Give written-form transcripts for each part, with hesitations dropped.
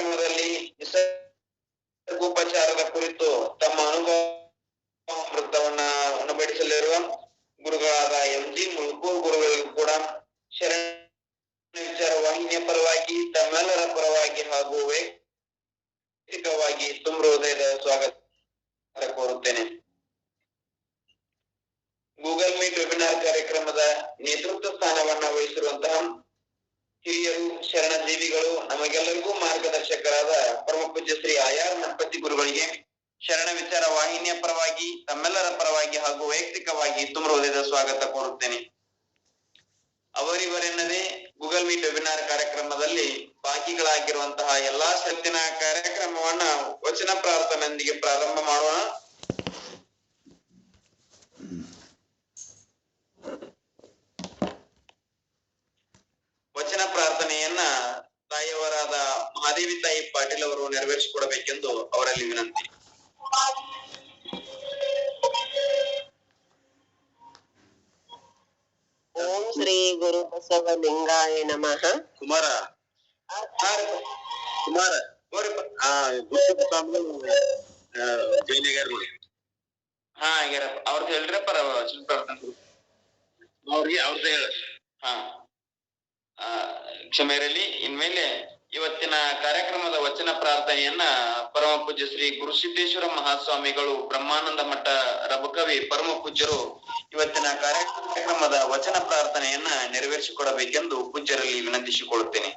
ಕಾರ್ಯಕ್ರಮದಲ್ಲಿ ನಿಸರ್ಗೋಪಚಾರದ ಕುರಿತು ತಮ್ಮ ಅನುಭವವನ್ನ ಉಣಬಡಿಸಲಿರುವ ಗುರುಗಳಾದ ಎಂ.ಜಿ. ಮುಳ್ಕೂರ್ ಗುರುಗಳಿಗೂ ಕೂಡ ಶರಣ ವಿಚಾರ ವಾಹಿನಿಯ ಪರವಾಗಿ ತಮ್ಮೆಲ್ಲರ ಪರವಾಗಿ ಹಾಗೂ ವೈಯಕ್ತಿಕವಾಗಿ ತುಂಬ ಹೃದಯದ ಸ್ವಾಗತ ಕೋರುತ್ತೇನೆ. ಗೂಗಲ್ ಮೀಟ್ ವೆಬಿನಾರ್ ಕಾರ್ಯಕ್ರಮದ ನೇತೃತ್ವ ಸ್ಥಾನವನ್ನ ವಹಿಸಿರುವಂತಹ ಹಿರಿಯರು, ಶರಣ ಜೀವಿಗಳು, ನಮಗೆಲ್ಲರಿಗೂ ಮಾರ್ಗದರ್ಶಕರಾದ ಪರಮ ಪೂಜ್ಯ ಶ್ರೀ ಆಯಾರ್ ಮಠಪತಿ ಗುರುಗಳಿಗೆ ಶರಣ ವಿಚಾರ ವಾಹಿನಿಯ ಪರವಾಗಿ ತಮ್ಮೆಲ್ಲರ ಪರವಾಗಿ ಹಾಗೂ ವೈಯಕ್ತಿಕವಾಗಿ ತುಂಬ ಹೃದಯದ ಸ್ವಾಗತ ಕೋರುತ್ತೇನೆ. ಅವರಿವರೆನ್ನದೇ ಗೂಗಲ್ ಮೀಟ್ ವೆಬಿನಾರ್ ಕಾರ್ಯಕ್ರಮದಲ್ಲಿ ಭಾಗಿಗಳಾಗಿರುವಂತಹ ಎಲ್ಲಾ ಶಕ್ತಿನ ಕಾರ್ಯಕ್ರಮವನ್ನ ವಚನ ಪ್ರಾರ್ಥನೆಯೊಂದಿಗೆ ಪ್ರಾರಂಭ ಮಾಡೋಣ. ವಚನ ಪ್ರಾರ್ಥನೆಯನ್ನ ತಾಯಿಯವರಾದ ಮಹಾದೇವಿ ತಾಯಿ ಪಾಟೀಲ್ ಅವರು ನೆರವೇರಿಸಿಕೊಡಬೇಕೆಂದು ಅವರಲ್ಲಿ ವಿನಂತಿ. ಓಂ ಶ್ರೀ ಗುರು ಬಸವಲಿಂಗಾಯ ನಮಃ. ಕುಮಾರ ಜೈನಗರ್ ನೋಡಿ. ಹಾ ಆಗ್ಯಾರಪ್ಪ, ಅವ್ರದ್ದು ಹೇಳ್ರಪ್ಪ ವಚನ ಪ್ರಾರ್ಥನೆ ಅವ್ರದ್ದು ಹೇಳ. ಹಾ ಕ್ಷಮೆ ಇರಲಿ. ಇನ್ಮೇಲೆ ಇವತ್ತಿನ ಕಾರ್ಯಕ್ರಮದ ವಚನ ಪ್ರಾರ್ಥನೆಯನ್ನ ಪರಮ ಪೂಜ್ಯ ಶ್ರೀ ಗುರುಸಿದ್ದೇಶ್ವರ ಮಹಾಸ್ವಾಮಿಗಳು ಬ್ರಹ್ಮಾನಂದ ಮಠ ರಬಕವಿ ಪರಮ ಪೂಜ್ಯರು ಇವತ್ತಿನ ಕಾರ್ಯಕ್ರಮದ ವಚನ ಪ್ರಾರ್ಥನೆಯನ್ನ ನೆರವೇರಿಸಿಕೊಡಬೇಕೆಂದು ಪೂಜ್ಯರಲ್ಲಿ ವಿನಂತಿಸಿಕೊಳ್ಳುತ್ತೇನೆ.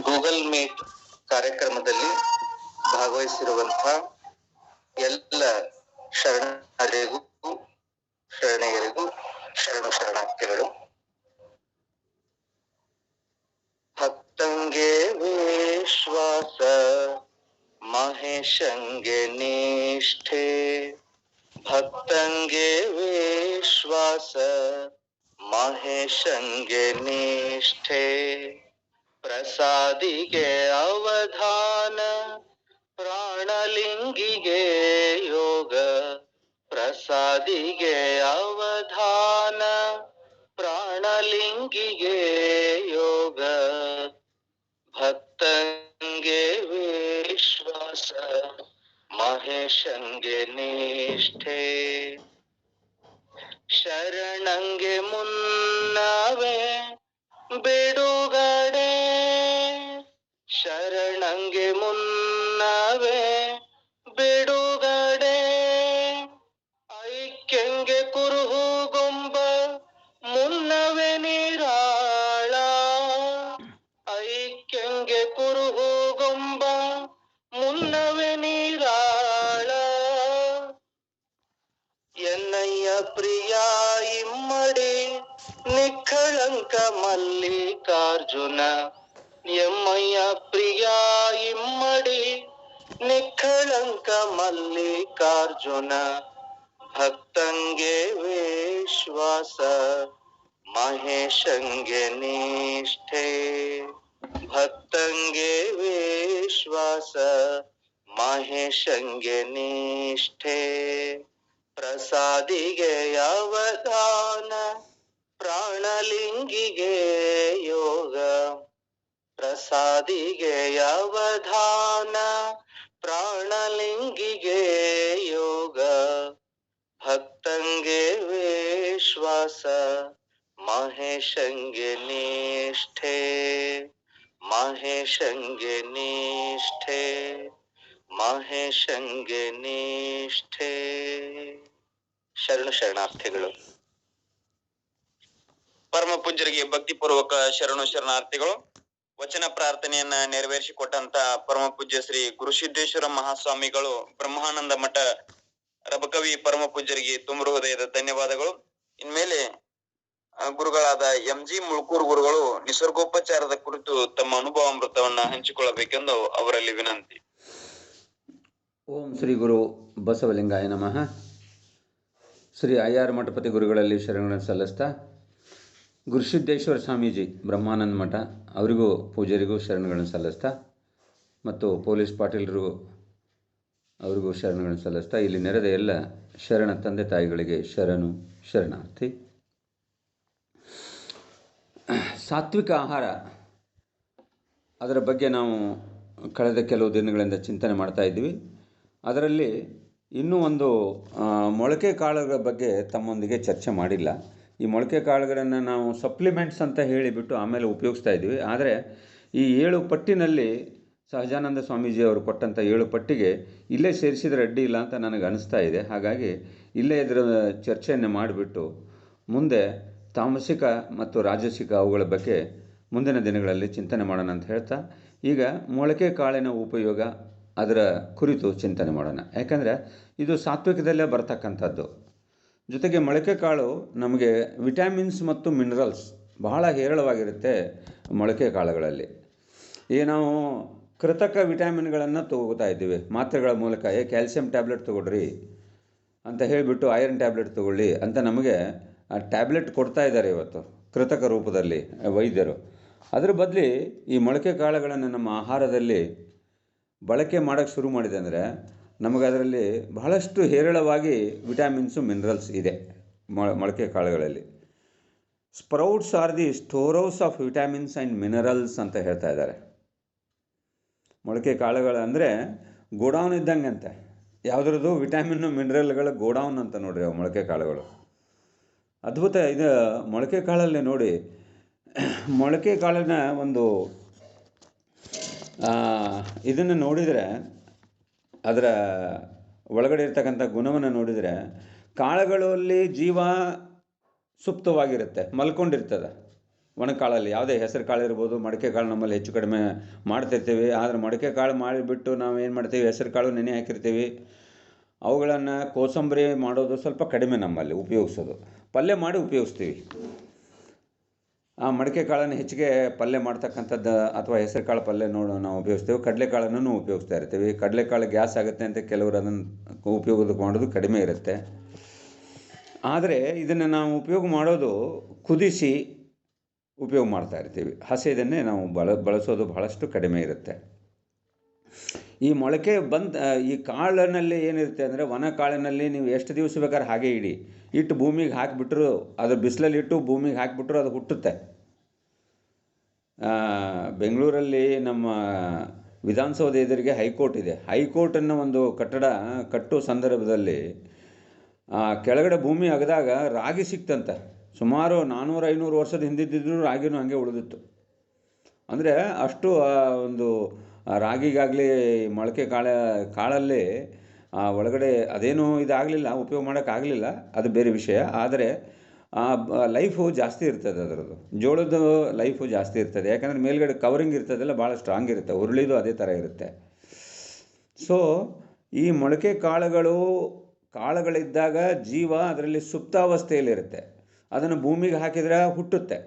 ಗೂಗಲ್ ಮೀಟ್ ಕಾರ್ಯಕ್ರಮದಲ್ಲಿ ಭಾಗವಹಿಸಿರುವಂತಹ ಎಲ್ಲ ಶರಣರಿಗೂ ಶರಣೆಯರಿಗೂ ಶರಣಾರ್ಥಿಗಳು. ಭಕ್ತಂಗೆ ವಿಶ್ವಾಸ ಮಹೇಶಂಗೆ ನಿಷ್ಠೆ, ಭಕ್ತಂಗೆ ವಿಶ್ವಾಸ ಮಹೇಶಂಗೆ ನಿಷ್ಠೆ, ಪ್ರಸಾದಿಗೆ ಅವಧಾನ ಪ್ರಾಣಲಿಂಗಿಗೆ ಯೋಗ, ಪ್ರಸಾದಿಗೆ ಅವಧಾನ ಪ್ರಾಣಲಿಂಗಿಗೆ ಯೋಗ, ಭಕ್ತಂಗೆ ವಿಶ್ವಾಸ ಮಹೇಶಂಗೆ ನಿಷ್ಠೆ, ಶರಣಂಗೆ ಮುನ್ನವೇ ಬಿಡುಗಡೆ, ಶರಣಂಗೆ ಮುನ್ನವೇ ಬಿಡುಗಡೆ, ಐಕ್ಯಂಗೆ ಕುರುಹುಗೊಂಬ ಮುನ್ನವೇ ನಿರಾಳ, ಐಕ್ಯಂಗೆ ಕುರುಹುಗೊಂಬ ಮುನ್ನವೇ ನಿರಾಳ, ಎನ್ನಯ್ಯ ಪ್ರಿಯ ಇಮ್ಮಡಿ ನಿಖಳಂಕ ಮಲ್ಲಿಕಾರ್ಜುನ, ಎಮ್ಮಯ್ಯ ಪ್ರಿಯ ಇಮ್ಮಡಿ ನಿಖಳಂಕ ಮಲ್ಲಿಕಾರ್ಜುನ, ಭಕ್ತಂಗೆ ವಿಶ್ವಾಸ ಮಹೇಶಂಗೆ ನಿಷ್ಠೆ, ಭಕ್ತಂಗೆ ವಿಶ್ವಾಸ ಮಹೇಶಂಗೆ ನಿಷ್ಠೆ, ಪ್ರಸಾದಿಗೆ ಅವಧಾನ ಪ್ರಾಣಲಿಂಗಿಗೆ ಯೋಗ, ಪ್ರಸಾದಿಗೆ ಅವಧಾನ ಪ್ರಾಣಲಿಂಗಿಗೆ ಯೋಗ, ಭಕ್ತಂಗೆ ವಿಶ್ವಾಸ ಮಹೇಶಂಗೆ ನಿಷ್ಠೆ, ಮಹೇಶಂಗೆ ನಿಷ್ಠೆ, ಮಹೇಶಂಗೆ ನಿಷ್ಠೆ. ಶರಣಾರ್ಥಿಗಳು. ಪರಮ ಪೂಜ್ಯರಿಗೆ ಭಕ್ತಿಪೂರ್ವಕ ಶರಣಾರ್ಥಿಗಳು. ವಚನ ಪ್ರಾರ್ಥನೆಯನ್ನ ನೆರವೇರಿಸಿಕೊಟ್ಟಂತ ಪರಮ ಪೂಜ್ಯ ಶ್ರೀ ಗುರುಸಿದ್ದೇಶ್ವರ ಮಹಾಸ್ವಾಮಿಗಳು ಬ್ರಹ್ಮಾನಂದ ಮಠ ರಬಕವಿ ಪರಮ ಪೂಜ್ಯರಿಗೆ ತುಂಬ ಹೃದಯದ ಧನ್ಯವಾದಗಳು. ಇನ್ಮೇಲೆ ಗುರುಗಳಾದ ಎಂ.ಜಿ. ಮುಳ್ಕೂರ್ ಗುರುಗಳು ನಿಸರ್ಗೋಪಚಾರದ ಕುರಿತು ತಮ್ಮ ಅನುಭವಾಮೃತವನ್ನ ಹಂಚಿಕೊಳ್ಳಬೇಕೆಂದು ಅವರಲ್ಲಿ ವಿನಂತಿ. ಓಂ ಶ್ರೀ ಗುರು ಬಸವಲಿಂಗಾಯ ನಮಃ. ಶ್ರೀ ಆಯಾರ್ ಮಠಪತಿ ಗುರುಗಳಲ್ಲಿ ಶರಣಗಳನ್ನು ಸಲ್ಲಿಸ್ತಾ, ಗುರುಸಿದ್ದೇಶ್ವರ ಸ್ವಾಮೀಜಿ ಬ್ರಹ್ಮಾನಂದ ಮಠ ಅವರಿಗೂ ಪೂಜಾರಿಗೂ ಶರಣಗಳನ್ನು ಸಲ್ಲಿಸ್ತಾ, ಮತ್ತು ಪೊಲೀಸ್ ಪಾಟೀಲರಿಗೂ ಅವರಿಗೂ ಶರಣಗಳನ್ನು ಸಲ್ಲಿಸ್ತಾ, ಇಲ್ಲಿ ನೆರೆದ ಎಲ್ಲ ಶರಣ ತಂದೆ ತಾಯಿಗಳಿಗೆ ಶರಣಾರ್ಥಿ. ಸಾತ್ವಿಕ ಆಹಾರ ಅದರ ಬಗ್ಗೆ ನಾವು ಕಳೆದ ಕೆಲವು ದಿನಗಳಿಂದ ಚಿಂತನೆ ಮಾಡ್ತಾ ಇದ್ವಿ. ಅದರಲ್ಲಿ ಇನ್ನೂ ಒಂದು ಮೊಳಕೆ ಕಾಳುಗಳ ಬಗ್ಗೆ ತಮ್ಮೊಂದಿಗೆ ಚರ್ಚೆ ಮಾಡಿಲ್ಲ. ಈ ಮೊಳಕೆ ಕಾಳುಗಳನ್ನು ನಾವು ಸಪ್ಲಿಮೆಂಟ್ಸ್ ಅಂತ ಹೇಳಿಬಿಟ್ಟು ಆಮೇಲೆ ಉಪಯೋಗಿಸ್ತಾ ಇದ್ವಿ. ಆದರೆ ಈ 7 ಪಟ್ಟಿನಲ್ಲಿ ಸಹಜಾನಂದ ಸ್ವಾಮೀಜಿಯವರು ಕೊಟ್ಟಂಥ 7 ಪಟ್ಟಿಗೆ ಇಲ್ಲೇ ಸೇರಿಸಿದರೆ ಅಡ್ಡಿ ಇಲ್ಲ ಅಂತ ನನಗೆ ಅನಿಸ್ತಾ ಇದೆ. ಹಾಗಾಗಿ ಇಲ್ಲೇ ಇದರ ಚರ್ಚೆಯನ್ನು ಮಾಡಿಬಿಟ್ಟು ಮುಂದೆ ತಾಮಸಿಕ ಮತ್ತು ರಾಜಸಿಕ ಅವುಗಳ ಬಗ್ಗೆ ಮುಂದಿನ ದಿನಗಳಲ್ಲಿ ಚಿಂತನೆ ಮಾಡೋಣ ಅಂತ ಹೇಳ್ತಾ, ಈಗ ಮೊಳಕೆ ಕಾಳಿನ ಉಪಯೋಗ ಅದರ ಕುರಿತು ಚಿಂತನೆ ಮಾಡೋಣ. ಯಾಕಂದರೆ ಇದು ಸಾತ್ವಿಕದಲ್ಲೇ ಬರ್ತಕ್ಕಂಥದ್ದು. ಜೊತೆಗೆ ಮೊಳಕೆ ಕಾಳು ನಮಗೆ ವಿಟಮಿನ್ಸ್ ಮತ್ತು ಮಿನರಲ್ಸ್ ಬಹಳ ಹೇರಳವಾಗಿರುತ್ತೆ ಮೊಳಕೆ ಕಾಳುಗಳಲ್ಲಿ. ಈಗ ನಾವು ಕೃತಕ ವಿಟಮಿನ್ಗಳನ್ನು ತಗೋತಾ ಇದ್ದೀವಿ ಮಾತ್ರೆಗಳ ಮೂಲಕ. ಕ್ಯಾಲ್ಸಿಯಂ ಟ್ಯಾಬ್ಲೆಟ್ ತೊಗೊಳ್ರಿ ಅಂತ ಹೇಳಿಬಿಟ್ಟು ಐರನ್ ಟ್ಯಾಬ್ಲೆಟ್ ತೊಗೊಳ್ಳಿ ಅಂತ ನಮಗೆ ಆ ಟ್ಯಾಬ್ಲೆಟ್ ಕೊಡ್ತಾ ಇದ್ದಾರೆ ಇವತ್ತು ಕೃತಕ ರೂಪದಲ್ಲಿ ವೈದ್ಯರು. ಅದರ ಬದಲಿ ಈ ಮೊಳಕೆ ಕಾಳುಗಳನ್ನು ನಮ್ಮ ಆಹಾರದಲ್ಲಿ ಬಳಕೆ ಮಾಡೋಕ್ಕೆ ಶುರು ಮಾಡಿದೆ ಅಂದರೆ ನಮಗೆ ಅದರಲ್ಲಿ ಬಹಳಷ್ಟು ಹೇರಳವಾಗಿ ವಿಟಮಿನ್ಸು ಮಿನರಲ್ಸ್ ಇದೆ ಮೊಳಕೆ ಕಾಳುಗಳಲ್ಲಿ. Sprouts are the storehouse of vitamins and minerals ಅಂತ ಹೇಳ್ತಾ ಇದ್ದಾರೆ. ಮೊಳಕೆ ಕಾಳುಗಳು ಅಂದರೆ ಗೋಡೌನ್ ಇದ್ದಂಗೆ ಅಂತೆ. ಯಾವುದ್ರದ್ದು ವಿಟಮಿನ್ನು ಮಿನರಲ್ಗಳ ಗೋಡೌನ್ ಅಂತ ನೋಡ್ರಿ ಅವು ಮೊಳಕೆ ಕಾಳುಗಳು. ಅದ್ಭುತ. ಇದು ಮೊಳಕೆ ಕಾಳಲ್ಲಿ ನೋಡಿ, ಮೊಳಕೆ ಕಾಳಿನ ಒಂದು ಇದನ್ನು ನೋಡಿದರೆ, ಅದರ ಒಳಗಡೆ ಇರ್ತಕ್ಕಂಥ ಗುಣವನ್ನು ನೋಡಿದರೆ, ಕಾಳುಗಳಲ್ಲಿ ಜೀವ ಸುಪ್ತವಾಗಿರುತ್ತೆ, ಮಲ್ಕೊಂಡಿರ್ತದೆ. ಒಣಕಾಳಲ್ಲಿ ಯಾವುದೇ ಹೆಸರು ಕಾಳು ಇರ್ಬೋದು, ಮಡಿಕೆ ಕಾಳು ನಮ್ಮಲ್ಲಿ ಹೆಚ್ಚು ಕಡಿಮೆ ಮಾಡ್ತಿರ್ತೀವಿ. ಆದರೆ ಮಡಿಕೆ ಕಾಳು ಮಾಡಿಬಿಟ್ಟು ನಾವು ಏನು ಮಾಡ್ತೀವಿ, ಹೆಸರು ಕಾಳು ನೆನೆ ಹಾಕಿರ್ತೀವಿ. ಅವುಗಳನ್ನು ಕೋಸಂಬರಿ ಮಾಡೋದು ಸ್ವಲ್ಪ ಕಡಿಮೆ ನಮ್ಮಲ್ಲಿ ಉಪಯೋಗಿಸೋದು. ಪಲ್ಯ ಮಾಡಿ ಉಪಯೋಗಿಸ್ತೀವಿ. ಆ ಮಡಿಕೆ ಕಾಳನ್ನು ಹೆಚ್ಚಿಗೆ ಪಲ್ಯ ಮಾಡ್ತಕ್ಕಂಥದ್ದು ಅಥವಾ ಹೆಸರು ಕಾಳು ಪಲ್ಯ ನಾವು ಉಪಯೋಗಿಸ್ತೀವಿ. ಕಡಲೆಕಾಳನ್ನು ಉಪಯೋಗಿಸ್ತಾ ಇರ್ತೀವಿ. ಕಡಲೆಕಾಳು ಗ್ಯಾಸ್ ಆಗುತ್ತೆ ಅಂತ ಕೆಲವರು ಅದನ್ನು ಉಪಯೋಗ ಮಾಡೋದು ಕಡಿಮೆ ಇರುತ್ತೆ. ಆದರೆ ಇದನ್ನು ನಾವು ಉಪಯೋಗ ಮಾಡೋದು ಕುದಿಸಿ ಉಪಯೋಗ ಮಾಡ್ತಾ ಇರ್ತೀವಿ. ಹಸಿದನ್ನೇ ನಾವು ಬಳಸೋದು ಬಹಳಷ್ಟು ಕಡಿಮೆ ಇರುತ್ತೆ. ಈ ಮೊಳಕೆ ಈ ಕಾಳಿನಲ್ಲಿ ಏನಿರುತ್ತೆ ಅಂದರೆ, ಒಣ ಕಾಳಿನಲ್ಲಿ ನೀವು ಎಷ್ಟು ದಿವಸ ಬೇಕಾದ್ರೆ ಹಾಗೆ ಇಟ್ಟು ಭೂಮಿಗೆ ಹಾಕಿಬಿಟ್ರು, ಅದು ಬಿಸಿಲಲ್ಲಿ ಇಟ್ಟು ಭೂಮಿಗೆ ಹಾಕಿಬಿಟ್ರು ಅದು ಹುಟ್ಟುತ್ತೆ. ಬೆಂಗಳೂರಲ್ಲಿ ನಮ್ಮ ವಿಧಾನಸೌಧ ಎದುರಿಗೆ ಹೈಕೋರ್ಟ್ ಇದೆ. ಹೈಕೋರ್ಟನ್ನು ಒಂದು ಕಟ್ಟಡ ಕಟ್ಟೋ ಸಂದರ್ಭದಲ್ಲಿ ಕೆಳಗಡೆ ಭೂಮಿ ಅಗದಾಗ ರಾಗಿ ಸಿಕ್ತಂತೆ. ಸುಮಾರು 400-500 ವರ್ಷದ ಹಿಂದಿದ್ದರೂ ರಾಗಿನೂ ಹಾಗೆ ಉಳಿದಿತ್ತು. ಅಂದರೆ ಅಷ್ಟು ಒಂದು ರಾಗಿಗಾಗಲಿ ಮೊಳಕೆ ಕಾಳಲ್ಲಿ ಒಳಗಡೆ ಅದೇನೂ ಇದಾಗಲಿಲ್ಲ, ಉಪಯೋಗ ಮಾಡೋಕ್ಕಾಗಲಿಲ್ಲ, ಅದು ಬೇರೆ ವಿಷಯ. ಆದರೆ ಲೈಫು ಜಾಸ್ತಿ ಇರ್ತದೆ ಅದರದ್ದು. ಜೋಳದ ಲೈಫು ಜಾಸ್ತಿ ಇರ್ತದೆ. ಯಾಕಂದರೆ ಮೇಲ್ಗಡೆ ಕವರಿಂಗ್ ಇರ್ತದಲ್ಲ, ಭಾಳ ಸ್ಟ್ರಾಂಗ್ ಇರುತ್ತೆ. ಹುರುಳಿದು ಅದೇ ಥರ ಇರುತ್ತೆ. ಸೊ ಈ ಮೊಳಕೆ ಕಾಳುಗಳಿದ್ದಾಗ ಜೀವ ಅದರಲ್ಲಿ ಸುಪ್ತಾವಸ್ಥೆಯಲ್ಲಿರುತ್ತೆ. ಅದನ್ನು ಭೂಮಿಗೆ ಹಾಕಿದರೆ ಹುಟ್ಟುತ್ತೆ.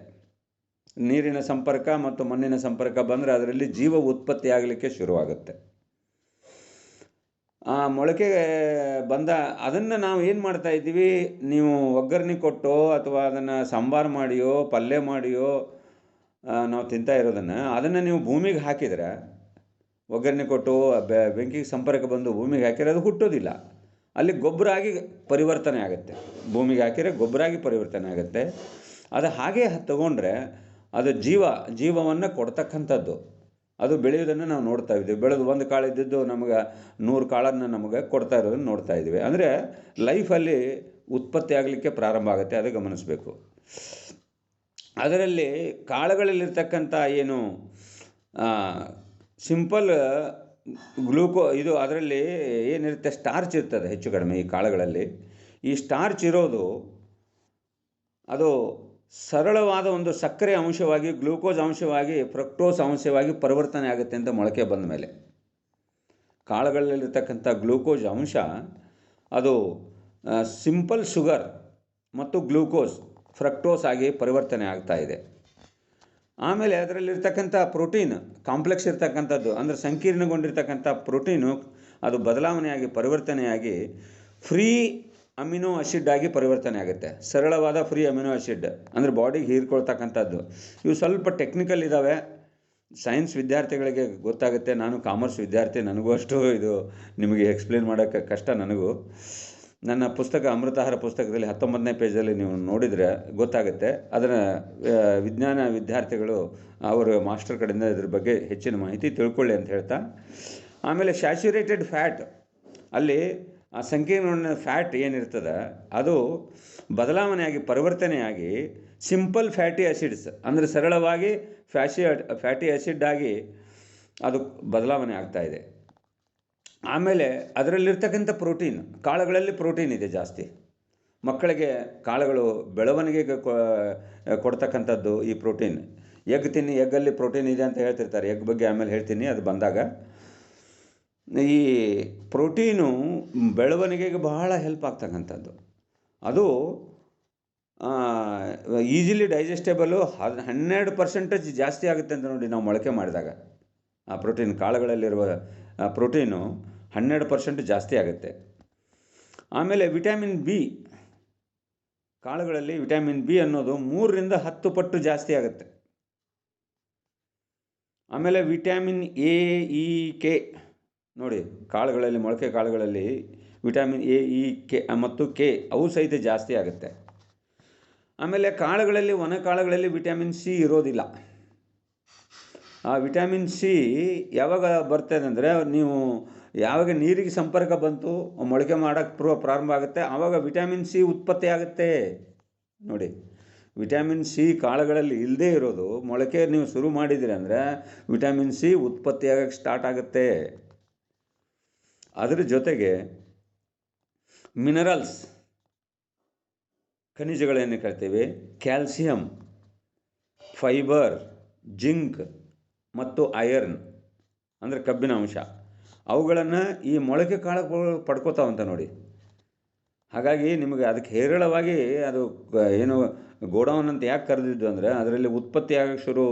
ನೀರಿನ ಸಂಪರ್ಕ ಮತ್ತು ಮಣ್ಣಿನ ಸಂಪರ್ಕ ಬಂದರೆ ಅದರಲ್ಲಿ ಜೀವ ಉತ್ಪತ್ತಿ ಆಗಲಿಕ್ಕೆ ಶುರುವಾಗುತ್ತೆ. ಆ ಮೊಳಕೆ ಅದನ್ನು ನಾವು ಏನು ಮಾಡ್ತಾ ಇದ್ದೀವಿ, ನೀವು ಒಗ್ಗರಣೆ ಕೊಟ್ಟೋ ಅಥವಾ ಅದನ್ನು ಸಾಂಬಾರು ಮಾಡಿಯೋ ಪಲ್ಯ ಮಾಡಿಯೋ ನಾವು ತಿಂತಾ ಇರೋದನ್ನು, ಅದನ್ನು ನೀವು ಭೂಮಿಗೆ ಹಾಕಿದರೆ, ಒಗ್ಗರಣೆ ಕೊಟ್ಟು ಬೆಂಕಿಗೆ ಸಂಪರ್ಕ ಬಂದು ಭೂಮಿಗೆ ಹಾಕಿದರೆ ಅದು ಹುಟ್ಟೋದಿಲ್ಲ. ಅಲ್ಲಿ ಗೊಬ್ಬರ ಆಗಿ ಪರಿವರ್ತನೆ ಆಗುತ್ತೆ. ಭೂಮಿಗೆ ಹಾಕಿದರೆ ಗೊಬ್ಬರ ಆಗಿ ಪರಿವರ್ತನೆ ಆಗುತ್ತೆ. ಅದು ಹಾಗೆ ತಗೊಂಡ್ರೆ ಅದು ಜೀವವನ್ನು ಕೊಡ್ತಕ್ಕಂಥದ್ದು. ಅದು ಬೆಳೆಯೋದನ್ನು ನಾವು ನೋಡ್ತಾ ಇದ್ದೀವಿ. ಬೆಳೆದು ಒಂದು ಕಾಳು ಇದ್ದಿದ್ದು ನಮಗೆ 100 ಕಾಳನ್ನು ನಮಗೆ ಕೊಡ್ತಾ ಇರೋದನ್ನು ನೋಡ್ತಾ ಇದ್ದೀವಿ. ಅಂದರೆ ಲೈಫಲ್ಲಿ ಉತ್ಪತ್ತಿ ಆಗಲಿಕ್ಕೆ ಪ್ರಾರಂಭ ಆಗುತ್ತೆ. ಅದು ಗಮನಿಸಬೇಕು. ಅದರಲ್ಲಿ ಕಾಳುಗಳಲ್ಲಿರ್ತಕ್ಕಂಥ ಏನು ಸಿಂಪಲ್ ಇದು ಅದರಲ್ಲಿ ಏನಿರುತ್ತೆ, ಸ್ಟಾರ್ಚ್ ಇರ್ತದೆ ಹೆಚ್ಚು ಕಡಿಮೆ ಈ ಕಾಳುಗಳಲ್ಲಿ. ಈ ಸ್ಟಾರ್ಚ್ ಇರೋದು ಅದು ಸರಳವಾದ ಒಂದು ಸಕ್ಕರೆ ಅಂಶವಾಗಿ, ಗ್ಲೂಕೋಸ್ ಅಂಶವಾಗಿ, ಫ್ರಕ್ಟೋಸ್ ಅಂಶವಾಗಿ ಪರಿವರ್ತನೆ ಆಗುತ್ತೆ ಅಂತ ಮೊಳಕೆ ಬಂದ ಮೇಲೆ. ಕಾಳುಗಳಲ್ಲಿರ್ತಕ್ಕಂಥ ಗ್ಲೂಕೋಸ್ ಅಂಶ ಅದು ಸಿಂಪಲ್ ಶುಗರ್ ಮತ್ತು ಗ್ಲೂಕೋಸ್ ಫ್ರಕ್ಟೋಸ್ ಆಗಿ ಪರಿವರ್ತನೆ ಆಗ್ತಾ ಇದೆ. ಆಮೇಲೆ ಅದರಲ್ಲಿರ್ತಕ್ಕಂಥ ಪ್ರೋಟೀನ್ ಕಾಂಪ್ಲೆಕ್ಸ್ ಇರ್ತಕ್ಕಂಥದ್ದು, ಅಂದರೆ ಸಂಕೀರ್ಣಗೊಂಡಿರ್ತಕ್ಕಂಥ ಪ್ರೋಟೀನು ಅದು ಬದಲಾವಣೆಯಾಗಿ ಪರಿವರ್ತನೆಯಾಗಿ ಫ್ರೀ ಅಮಿನೋ ಆಸಿಡ್ ಆಗಿ ಪರಿವರ್ತನೆ ಆಗುತ್ತೆ. ಸರಳವಾದ ಫ್ರೀ ಅಮಿನೋ ಆಸಿಡ್ ಅಂದರೆ ಬಾಡಿಗೆ ಹೀರ್ಕೊಳ್ತಕ್ಕಂಥದ್ದು. ಇವು ಸ್ವಲ್ಪ ಟೆಕ್ನಿಕಲ್ ಇದ್ದಾವೆ. ಸೈನ್ಸ್ ವಿದ್ಯಾರ್ಥಿಗಳಿಗೆ ಗೊತ್ತಾಗುತ್ತೆ. ನಾನು ಕಾಮರ್ಸ್ ವಿದ್ಯಾರ್ಥಿ, ನನಗೂ ಅಷ್ಟು ಇದು ನಿಮಗೆ ಎಕ್ಸ್ಪ್ಲೇನ್ ಮಾಡೋಕ್ಕೆ ಕಷ್ಟ ನನಗೂ. ನನ್ನ ಪುಸ್ತಕ ಅಮೃತಾಹಾರ ಪುಸ್ತಕದಲ್ಲಿ 19ನೇ ಪೇಜಲ್ಲಿ ನೀವು ನೋಡಿದರೆ ಗೊತ್ತಾಗುತ್ತೆ. ಅದನ್ನು ವಿಜ್ಞಾನ ವಿದ್ಯಾರ್ಥಿಗಳು ಅವರು ಮಾಸ್ಟರ್ ಕಡೆಯಿಂದ ಇದ್ರ ಬಗ್ಗೆ ಹೆಚ್ಚಿನ ಮಾಹಿತಿ ತಿಳ್ಕೊಳ್ಳಿ ಅಂತ ಹೇಳ್ತಾ, ಆಮೇಲೆ ಸ್ಯಾಚುರೇಟೆಡ್ ಫ್ಯಾಟ್, ಅಲ್ಲಿ ಆ ಸಂಕೀರ್ಣ ಫ್ಯಾಟ್ ಏನಿರ್ತದೆ ಅದು ಬದಲಾವಣೆಯಾಗಿ ಪರಿವರ್ತನೆಯಾಗಿ ಸಿಂಪಲ್ ಫ್ಯಾಟಿ ಆ್ಯಸಿಡ್ಸ್ ಅಂದರೆ ಸರಳವಾಗಿ ಫ್ಯಾಟಿ ಆ್ಯಸಿಡ್ ಆಗಿ ಅದು ಬದಲಾವಣೆ ಆಗ್ತಾಯಿದೆ. ಆಮೇಲೆ ಅದರಲ್ಲಿರ್ತಕ್ಕಂಥ ಪ್ರೋಟೀನ್, ಕಾಳುಗಳಲ್ಲಿ ಪ್ರೋಟೀನ್ ಇದೆ ಜಾಸ್ತಿ. ಮಕ್ಕಳಿಗೆ ಕಾಳುಗಳು ಬೆಳವಣಿಗೆಗೆ ಕೊಡ್ತಕ್ಕಂಥದ್ದು ಈ ಪ್ರೋಟೀನ್. ಎಗ್ ತಿನ್ನಿ, ಎಗ್ಗಲ್ಲಿ ಪ್ರೋಟೀನ್ ಇದೆ ಅಂತ ಹೇಳ್ತಿರ್ತಾರೆ. ಎಗ್ ಬಗ್ಗೆ ಆಮೇಲೆ ಹೇಳ್ತೀನಿ ಅದು ಬಂದಾಗ. ಈ ಪ್ರೋಟೀನು ಬೆಳವಣಿಗೆಗೆ ಬಹಳ ಹೆಲ್ಪ್ ಆಗ್ತಕ್ಕಂಥದ್ದು. ಅದು ಈಸಿಲಿ ಡೈಜೆಸ್ಟೇಬಲು 12% ಜಾಸ್ತಿ ಆಗುತ್ತೆ ಅಂತ ನೋಡಿ ನಾವು ಮೊಳಕೆ ಮಾಡಿದಾಗ. ಆ ಪ್ರೋಟೀನ್, ಕಾಳುಗಳಲ್ಲಿರುವ ಪ್ರೋಟೀನು 12% ಜಾಸ್ತಿ ಆಗುತ್ತೆ. ಆಮೇಲೆ ವಿಟಮಿನ್ ಬಿ, ಕಾಳುಗಳಲ್ಲಿ ವಿಟಮಿನ್ ಬಿ ಅನ್ನೋದು 3ರಿಂದ 10 ಪಟ್ಟು ಜಾಸ್ತಿ ಆಗುತ್ತೆ. ಆಮೇಲೆ ವಿಟಮಿನ್ ಎ, ಇ, ಕೆ ನೋಡಿ, ಕಾಳುಗಳಲ್ಲಿ, ಮೊಳಕೆ ಕಾಳುಗಳಲ್ಲಿ ವಿಟಮಿನ್ ಎ, ಇ, ಕೆ ಮತ್ತು ಕೆ ಅವು ಸಹಿತ ಜಾಸ್ತಿ ಆಗುತ್ತೆ. ಆಮೇಲೆ ಕಾಳುಗಳಲ್ಲಿ, ಒಣ ಕಾಳುಗಳಲ್ಲಿ ವಿಟಮಿನ್ ಸಿ ಇರೋದಿಲ್ಲ. ಆ ವಿಟಮಿನ್ ಸಿ ಯಾವಾಗ ಬರ್ತದೆ ಅಂದರೆ, ನೀವು ಯಾವಾಗ ನೀರಿಗೆ ಸಂಪರ್ಕ ಬಂತು, ಮೊಳಕೆ ಮಾಡೋಕ್ಕೆ ಪ್ರಾರಂಭ ಆಗುತ್ತೆ, ಆವಾಗ ವಿಟಮಿನ್ ಸಿ ಉತ್ಪತ್ತಿ ಆಗುತ್ತೆ. ನೋಡಿ, ವಿಟಮಿನ್ ಸಿ ಕಾಳುಗಳಲ್ಲಿ ಇಲ್ಲದೇ ಇರೋದು, ಮೊಳಕೆ ನೀವು ಶುರು ಮಾಡಿದ್ದೀರಿ ಅಂದರೆ ವಿಟಮಿನ್ ಸಿ ಉತ್ಪತ್ತಿಯಾಗಕ್ಕೆ ಸ್ಟಾರ್ಟ್ ಆಗುತ್ತೆ. ಅದರ ಜೊತೆಗೆ ಮಿನರಲ್ಸ್, ಖನಿಜಗಳೇನು ಕರಿತೀವಿ, ಕ್ಯಾಲ್ಸಿಯಂ, ಫೈಬರ್, ಜಿಂಕ್ ಮತ್ತು ಐರನ್ ಅಂದರೆ ಕಬ್ಬಿಣ ಅಂಶ, ಅವುಗಳನ್ನು ಈ ಮೊಳಕೆ ಕಾಳುಗಳು ಪಡ್ಕೋತಾವಂತ ನೋಡಿ. ಹಾಗಾಗಿ ನಿಮಗೆ ಅದಕ್ಕೆ ಹೇರಳವಾಗಿ ಅದು ಏನು ಗೋಡೌನ್ ಅಂತ ಯಾಕೆ ಕರೆದಿದ್ದು ಅಂದರೆ, ಅದರಲ್ಲಿ ಉತ್ಪತ್ತಿ ಆಗೋಕ್ಕೆ ಶುರು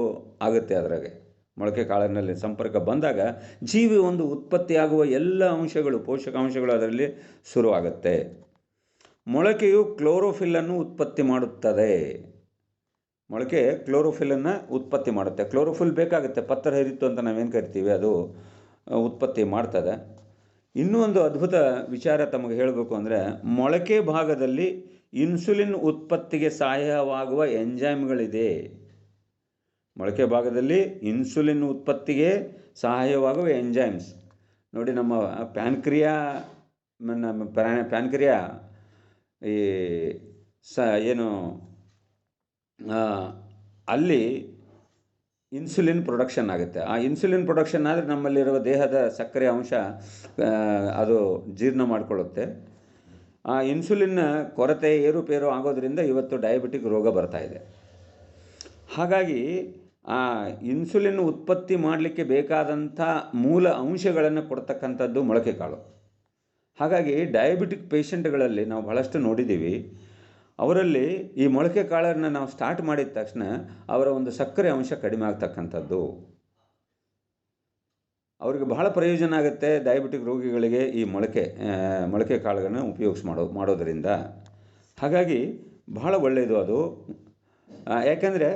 ಆಗುತ್ತೆ. ಅದರಾಗೆ ಮೊಳಕೆ ಕಾಳಿನಲ್ಲಿ ಸಂಪರ್ಕ ಬಂದಾಗ ಜೀವಿ ಒಂದು ಉತ್ಪತ್ತಿಯಾಗುವ ಎಲ್ಲ ಅಂಶಗಳು, ಪೋಷಕಾಂಶಗಳು ಅದರಲ್ಲಿ ಶುರುವಾಗುತ್ತೆ. ಮೊಳಕೆಯು ಕ್ಲೋರೋಫಿಲ್ಲನ್ನು ಉತ್ಪತ್ತಿ ಮಾಡುತ್ತದೆ. ಮೊಳಕೆ ಕ್ಲೋರೋಫಿಲ್ಲನ್ನು ಉತ್ಪತ್ತಿ ಮಾಡುತ್ತೆ. ಕ್ಲೋರೋಫಿಲ್ ಬೇಕಾಗುತ್ತೆ, ಪತ್ರ ಹರಿತ್ತು ಅಂತ ನಾವೇನು ಕರಿತೀವಿ, ಅದು ಉತ್ಪತ್ತಿ ಮಾಡ್ತದೆ. ಇನ್ನೂ ಒಂದು ಅದ್ಭುತ ವಿಚಾರ ತಮಗೆ ಹೇಳಬೇಕು ಅಂದರೆ, ಮೊಳಕೆ ಭಾಗದಲ್ಲಿ ಇನ್ಸುಲಿನ್ ಉತ್ಪತ್ತಿಗೆ ಸಹಾಯವಾಗುವ ಎಂಜೈಮ್ಗಳಿದೆ. ಮೊಳಕೆ ಭಾಗದಲ್ಲಿ ಇನ್ಸುಲಿನ್ ಉತ್ಪತ್ತಿಗೆ ಸಹಾಯವಾಗುವ ಎಂಜೈಮ್ಸ್ ನೋಡಿ. ನಮ್ಮ ಪ್ಯಾನ್ಕ್ರಿಯಾ ಈ ಏನು ಅಲ್ಲಿ ಇನ್ಸುಲಿನ್ ಪ್ರೊಡಕ್ಷನ್ ಆಗುತ್ತೆ. ಆ ಇನ್ಸುಲಿನ್ ಪ್ರೊಡಕ್ಷನ್ ಆದರೆ ನಮ್ಮಲ್ಲಿರುವ ದೇಹದ ಸಕ್ಕರೆ ಅಂಶ ಅದು ಜೀರ್ಣ ಮಾಡಿಕೊಳ್ಳುತ್ತೆ. ಆ ಇನ್ಸುಲಿನ್ನ ಕೊರತೆ, ಏರುಪೇರು ಆಗೋದ್ರಿಂದ ಇವತ್ತು ಡಯಾಬಿಟಿಕ್ ರೋಗ ಬರ್ತಾಯಿದೆ. ಹಾಗಾಗಿ ಆ ಇನ್ಸುಲಿನ್ ಉತ್ಪತ್ತಿ ಮಾಡಲಿಕ್ಕೆ ಬೇಕಾದಂಥ ಮೂಲ ಅಂಶಗಳನ್ನು ಕೊಡ್ತಕ್ಕಂಥದ್ದು ಮೊಳಕೆ ಕಾಳು. ಹಾಗಾಗಿ ಡಯಾಬಿಟಿಕ್ ಪೇಷಂಟ್ಗಳಲ್ಲಿ ನಾವು ಬಹಳಷ್ಟು ನೋಡಿದ್ದೀವಿ. ಅವರಲ್ಲಿ ಈ ಮೊಳಕೆ ಕಾಳನ್ನು ನಾವು ಸ್ಟಾರ್ಟ್ ಮಾಡಿದ ತಕ್ಷಣ ಅವರ ಒಂದು ಸಕ್ಕರೆ ಅಂಶ ಕಡಿಮೆ ಆಗ್ತಕ್ಕಂಥದ್ದು. ಅವರಿಗೆ ಬಹಳ ಪ್ರಯೋಜನ ಆಗುತ್ತೆ ಡಯಾಬಿಟಿಕ್ ರೋಗಿಗಳಿಗೆ ಈ ಮೊಳಕೆ ಕಾಳುಗಳನ್ನು ಮಾಡೋದರಿಂದ. ಹಾಗಾಗಿ ಬಹಳ ಒಳ್ಳೆಯದು ಅದು. ಯಾಕೆಂದರೆ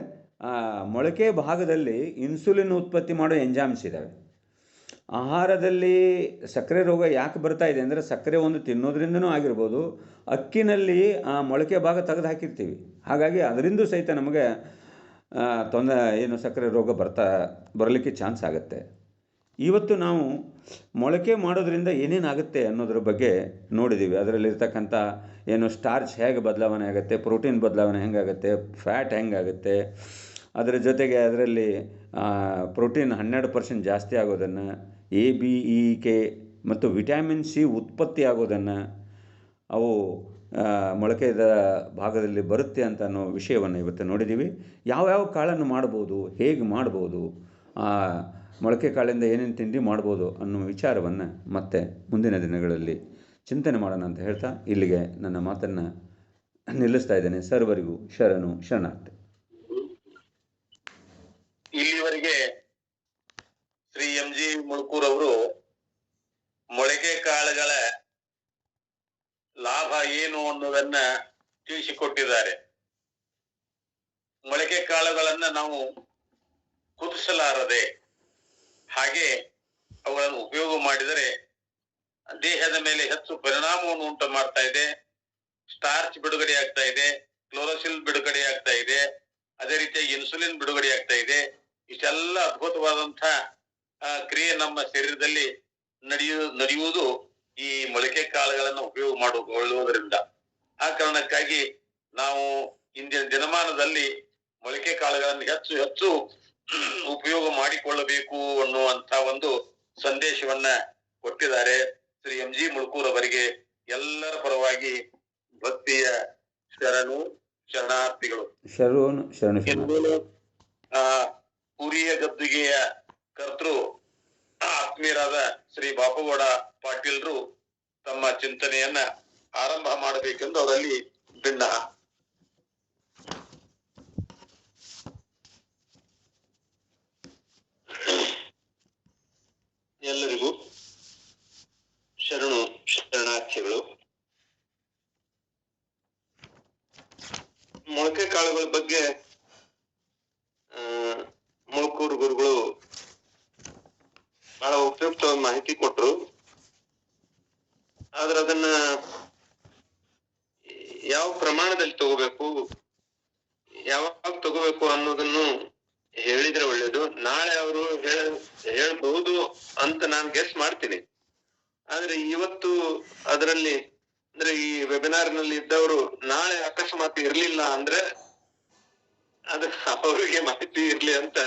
ಮೊಳಕೆ ಭಾಗದಲ್ಲಿ ಇನ್ಸುಲಿನ್ ಉತ್ಪತ್ತಿ ಮಾಡೋ ಎಂಜೈಮ್ಸ್ ಇದ್ದಾವೆ. ಆಹಾರದಲ್ಲಿ ಸಕ್ಕರೆ ರೋಗ ಯಾಕೆ ಬರ್ತಾ ಇದೆ ಅಂದರೆ, ಸಕ್ಕರೆ ಒಂದು ತಿನ್ನೋದ್ರಿಂದನೂ ಆಗಿರ್ಬೋದು, ಅಕ್ಕಿನಲ್ಲಿ ಆ ಮೊಳಕೆ ಭಾಗ ತೆಗೆದು ಹಾಕಿರ್ತೀವಿ. ಹಾಗಾಗಿ ಅದರಿಂದ ಸಹಿತ ನಮಗೆ ಸಕ್ಕರೆ ರೋಗ ಬರಲಿಕ್ಕೆ ಚಾನ್ಸ್ ಆಗುತ್ತೆ. ಇವತ್ತು ನಾವು ಮೊಳಕೆ ಮಾಡೋದ್ರಿಂದ ಏನೇನಾಗುತ್ತೆ ಅನ್ನೋದ್ರ ಬಗ್ಗೆ ನೋಡಿದ್ದೀವಿ. ಅದರಲ್ಲಿರ್ತಕ್ಕಂಥ ಸ್ಟಾರ್ಚ್ ಹೇಗೆ ಬದಲಾವಣೆ ಆಗುತ್ತೆ, ಪ್ರೋಟೀನ್ ಬದಲಾವಣೆ ಹೆಂಗಾಗುತ್ತೆ, ಫ್ಯಾಟ್ ಹೆಂಗಾಗುತ್ತೆ, ಅದರ ಜೊತೆಗೆ ಅದರಲ್ಲಿ ಪ್ರೋಟೀನ್ 12% ಜಾಸ್ತಿ ಆಗೋದನ್ನು, ಎ, ಬಿ, ಇ, ಕೆ ಮತ್ತು ವಿಟಮಿನ್ ಸಿ ಉತ್ಪತ್ತಿ ಆಗೋದನ್ನು, ಅವು ಮೊಳಕೆದ ಭಾಗದಲ್ಲಿ ಬರುತ್ತೆ ಅಂತ ಅನ್ನೋ ವಿಷಯವನ್ನು ಇವತ್ತು ನೋಡಿದ್ದೀವಿ. ಯಾವ್ಯಾವ ಕಾಳನ್ನು ಮಾಡ್ಬೋದು, ಹೇಗೆ ಮಾಡ್ಬೋದು, ಮೊಳಕೆ ಕಾಳಿಂದ ಏನೇನು ತಿಂಡಿ ಮಾಡ್ಬೋದು ಅನ್ನೋ ವಿಚಾರವನ್ನು ಮತ್ತೆ ಮುಂದಿನ ದಿನಗಳಲ್ಲಿ ಚಿಂತನೆ ಮಾಡೋಣ ಅಂತ ಹೇಳ್ತಾ ಇಲ್ಲಿಗೆ ನನ್ನ ಮಾತನ್ನು ನಿಲ್ಲಿಸ್ತಾ ಇದ್ದೇನೆ. ಸರ್ವರಿಗೂ ಶರಣಾರ್ಥಿ. ಇಲ್ಲಿವರೆಗೆ ಶ್ರೀ ಎಂ ಜಿ ಮುಳ್ಕೂರ್ ಅವರು ಮೊಳಕೆ ಕಾಳುಗಳ ಲಾಭ ಏನು ಅನ್ನೋದನ್ನ ತಿಳಿಸಿಕೊಟ್ಟಿದ್ದಾರೆ. ಮೊಳಕೆ ಕಾಳುಗಳನ್ನ ನಾವು ಕುದಿಸಲಾರದೆ, ಹಾಗೆ ಅವುಗಳನ್ನು ಉಪಯೋಗ ಮಾಡಿದರೆ ದೇಹದ ಮೇಲೆ ಹೆಚ್ಚು ಪರಿಣಾಮವನ್ನು ಉಂಟು ಮಾಡ್ತಾ ಇದೆ. ಸ್ಟಾರ್ಚ್ ಬಿಡುಗಡೆ ಆಗ್ತಾ ಇದೆ, ಕ್ಲೋರೋಸಿಲ್ ಬಿಡುಗಡೆ ಆಗ್ತಾ ಇದೆ, ಅದೇ ರೀತಿಯಾಗಿ ಇನ್ಸುಲಿನ್ ಬಿಡುಗಡೆ ಆಗ್ತಾ ಇದೆ. ಇಷ್ಟೆಲ್ಲ ಅದ್ಭುತವಾದಂತಹ ಕ್ರಿಯೆ ನಮ್ಮ ಶರೀರದಲ್ಲಿ ನಡೆಯುವುದು ಈ ಮೊಳಕೆ ಕಾಳುಗಳನ್ನು ಉಪಯೋಗ ಮಾಡಿಕೊಳ್ಳುವುದರಿಂದ. ಆ ಕಾರಣಕ್ಕಾಗಿ ನಾವು ಇಂದಿನ ದಿನಮಾನದಲ್ಲಿ ಮೊಳಕೆ ಕಾಳುಗಳನ್ನು ಹೆಚ್ಚು ಹೆಚ್ಚು ಉಪಯೋಗ ಮಾಡಿಕೊಳ್ಳಬೇಕು ಅನ್ನುವಂತ ಒಂದು ಸಂದೇಶವನ್ನ ಕೊಟ್ಟಿದ್ದಾರೆ ಶ್ರೀ ಎಂ ಜಿ ಮುಳ್ಕೂರ್ ಅವರಿಗೆ ಎಲ್ಲರ ಪರವಾಗಿ ಭಕ್ತಿಯ ಶರಣಾರ್ಥಿಗಳು. ಕುರಿಯ ಗದ್ದುಗೆಯ ಕರ್ತೃ ಆತ್ಮೀಯರಾದ ಶ್ರೀ ಬಾಪುಗೌಡ ಪಾಟೀಲ್ರು ತಮ್ಮ ಚಿಂತನೆಯನ್ನ ಆರಂಭ ಮಾಡಬೇಕೆಂದು ಅವರಲ್ಲಿ ಭಿನ್ನ. ಎಲ್ಲರಿಗೂ ಶರಣಾರ್ಥಿಗಳು. ಮೊಳಕೆ ಕಾಳುಗಳ ಬಗ್ಗೆ ಮುಳ್ಕೂರು ಗುರುಗಳು ಬಹಳ ಉಪಯುಕ್ತವಾದ ಮಾಹಿತಿ ಕೊಟ್ರು. ಆದ್ರೆ ಅದನ್ನ ಯಾವ ಪ್ರಮಾಣದಲ್ಲಿ ತಗೋಬೇಕು, ಯಾವಾಗ ತಗೋಬೇಕು ಅನ್ನೋದನ್ನು ಹೇಳಿದ್ರೆ ಒಳ್ಳೇದು. ನಾಳೆ ಅವರು ಹೇಳ್ಬಹುದು ಅಂತ ನಾನು ಗೆಸ್ ಮಾಡ್ತೀನಿ. ಆದ್ರೆ ಇವತ್ತು ಅದರಲ್ಲಿ ಅಂದ್ರೆ ಈ ವೆಬಿನಾರ್ ನಲ್ಲಿ ಇದ್ದವರು ನಾಳೆ ಅಕಸ್ಮಾತ್ ಇರ್ಲಿಲ್ಲ ಅಂದ್ರೆ ಅದು ಅವರಿಗೆ ಮಾಹಿತಿ ಇರ್ಲಿ ಅಂತ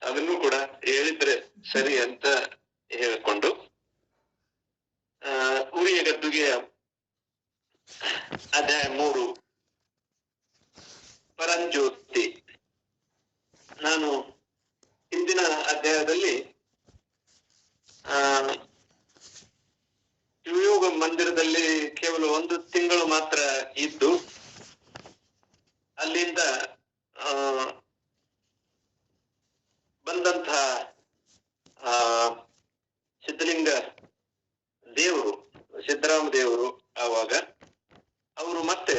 ಅದನ್ನು ಕೂಡ ಹೇಳಿದ್ರೆ ಸರಿ ಅಂತ ಹೇಳ್ಕೊಂಡು, ಉರಿಯ ಗದ್ದುಗೆಯ ಅಧ್ಯಾಯ 3 ಪರಂಜ್ಯೋತಿ. ನಾನು ಹಿಂದಿನ ಅಧ್ಯಾಯದಲ್ಲಿ ಶಿವಯೋಗ ಮಂದಿರದಲ್ಲಿ ಕೇವಲ 1 ತಿಂಗಳು ಮಾತ್ರ ಇದ್ದು ಅಲ್ಲಿಂದ ಬಂದಂತಹ ಸಿದ್ಧಲಿಂಗ ದೇವರು, ಸಿದ್ದರಾಮ ದೇವರು, ಆವಾಗ ಅವರು ಮತ್ತೆ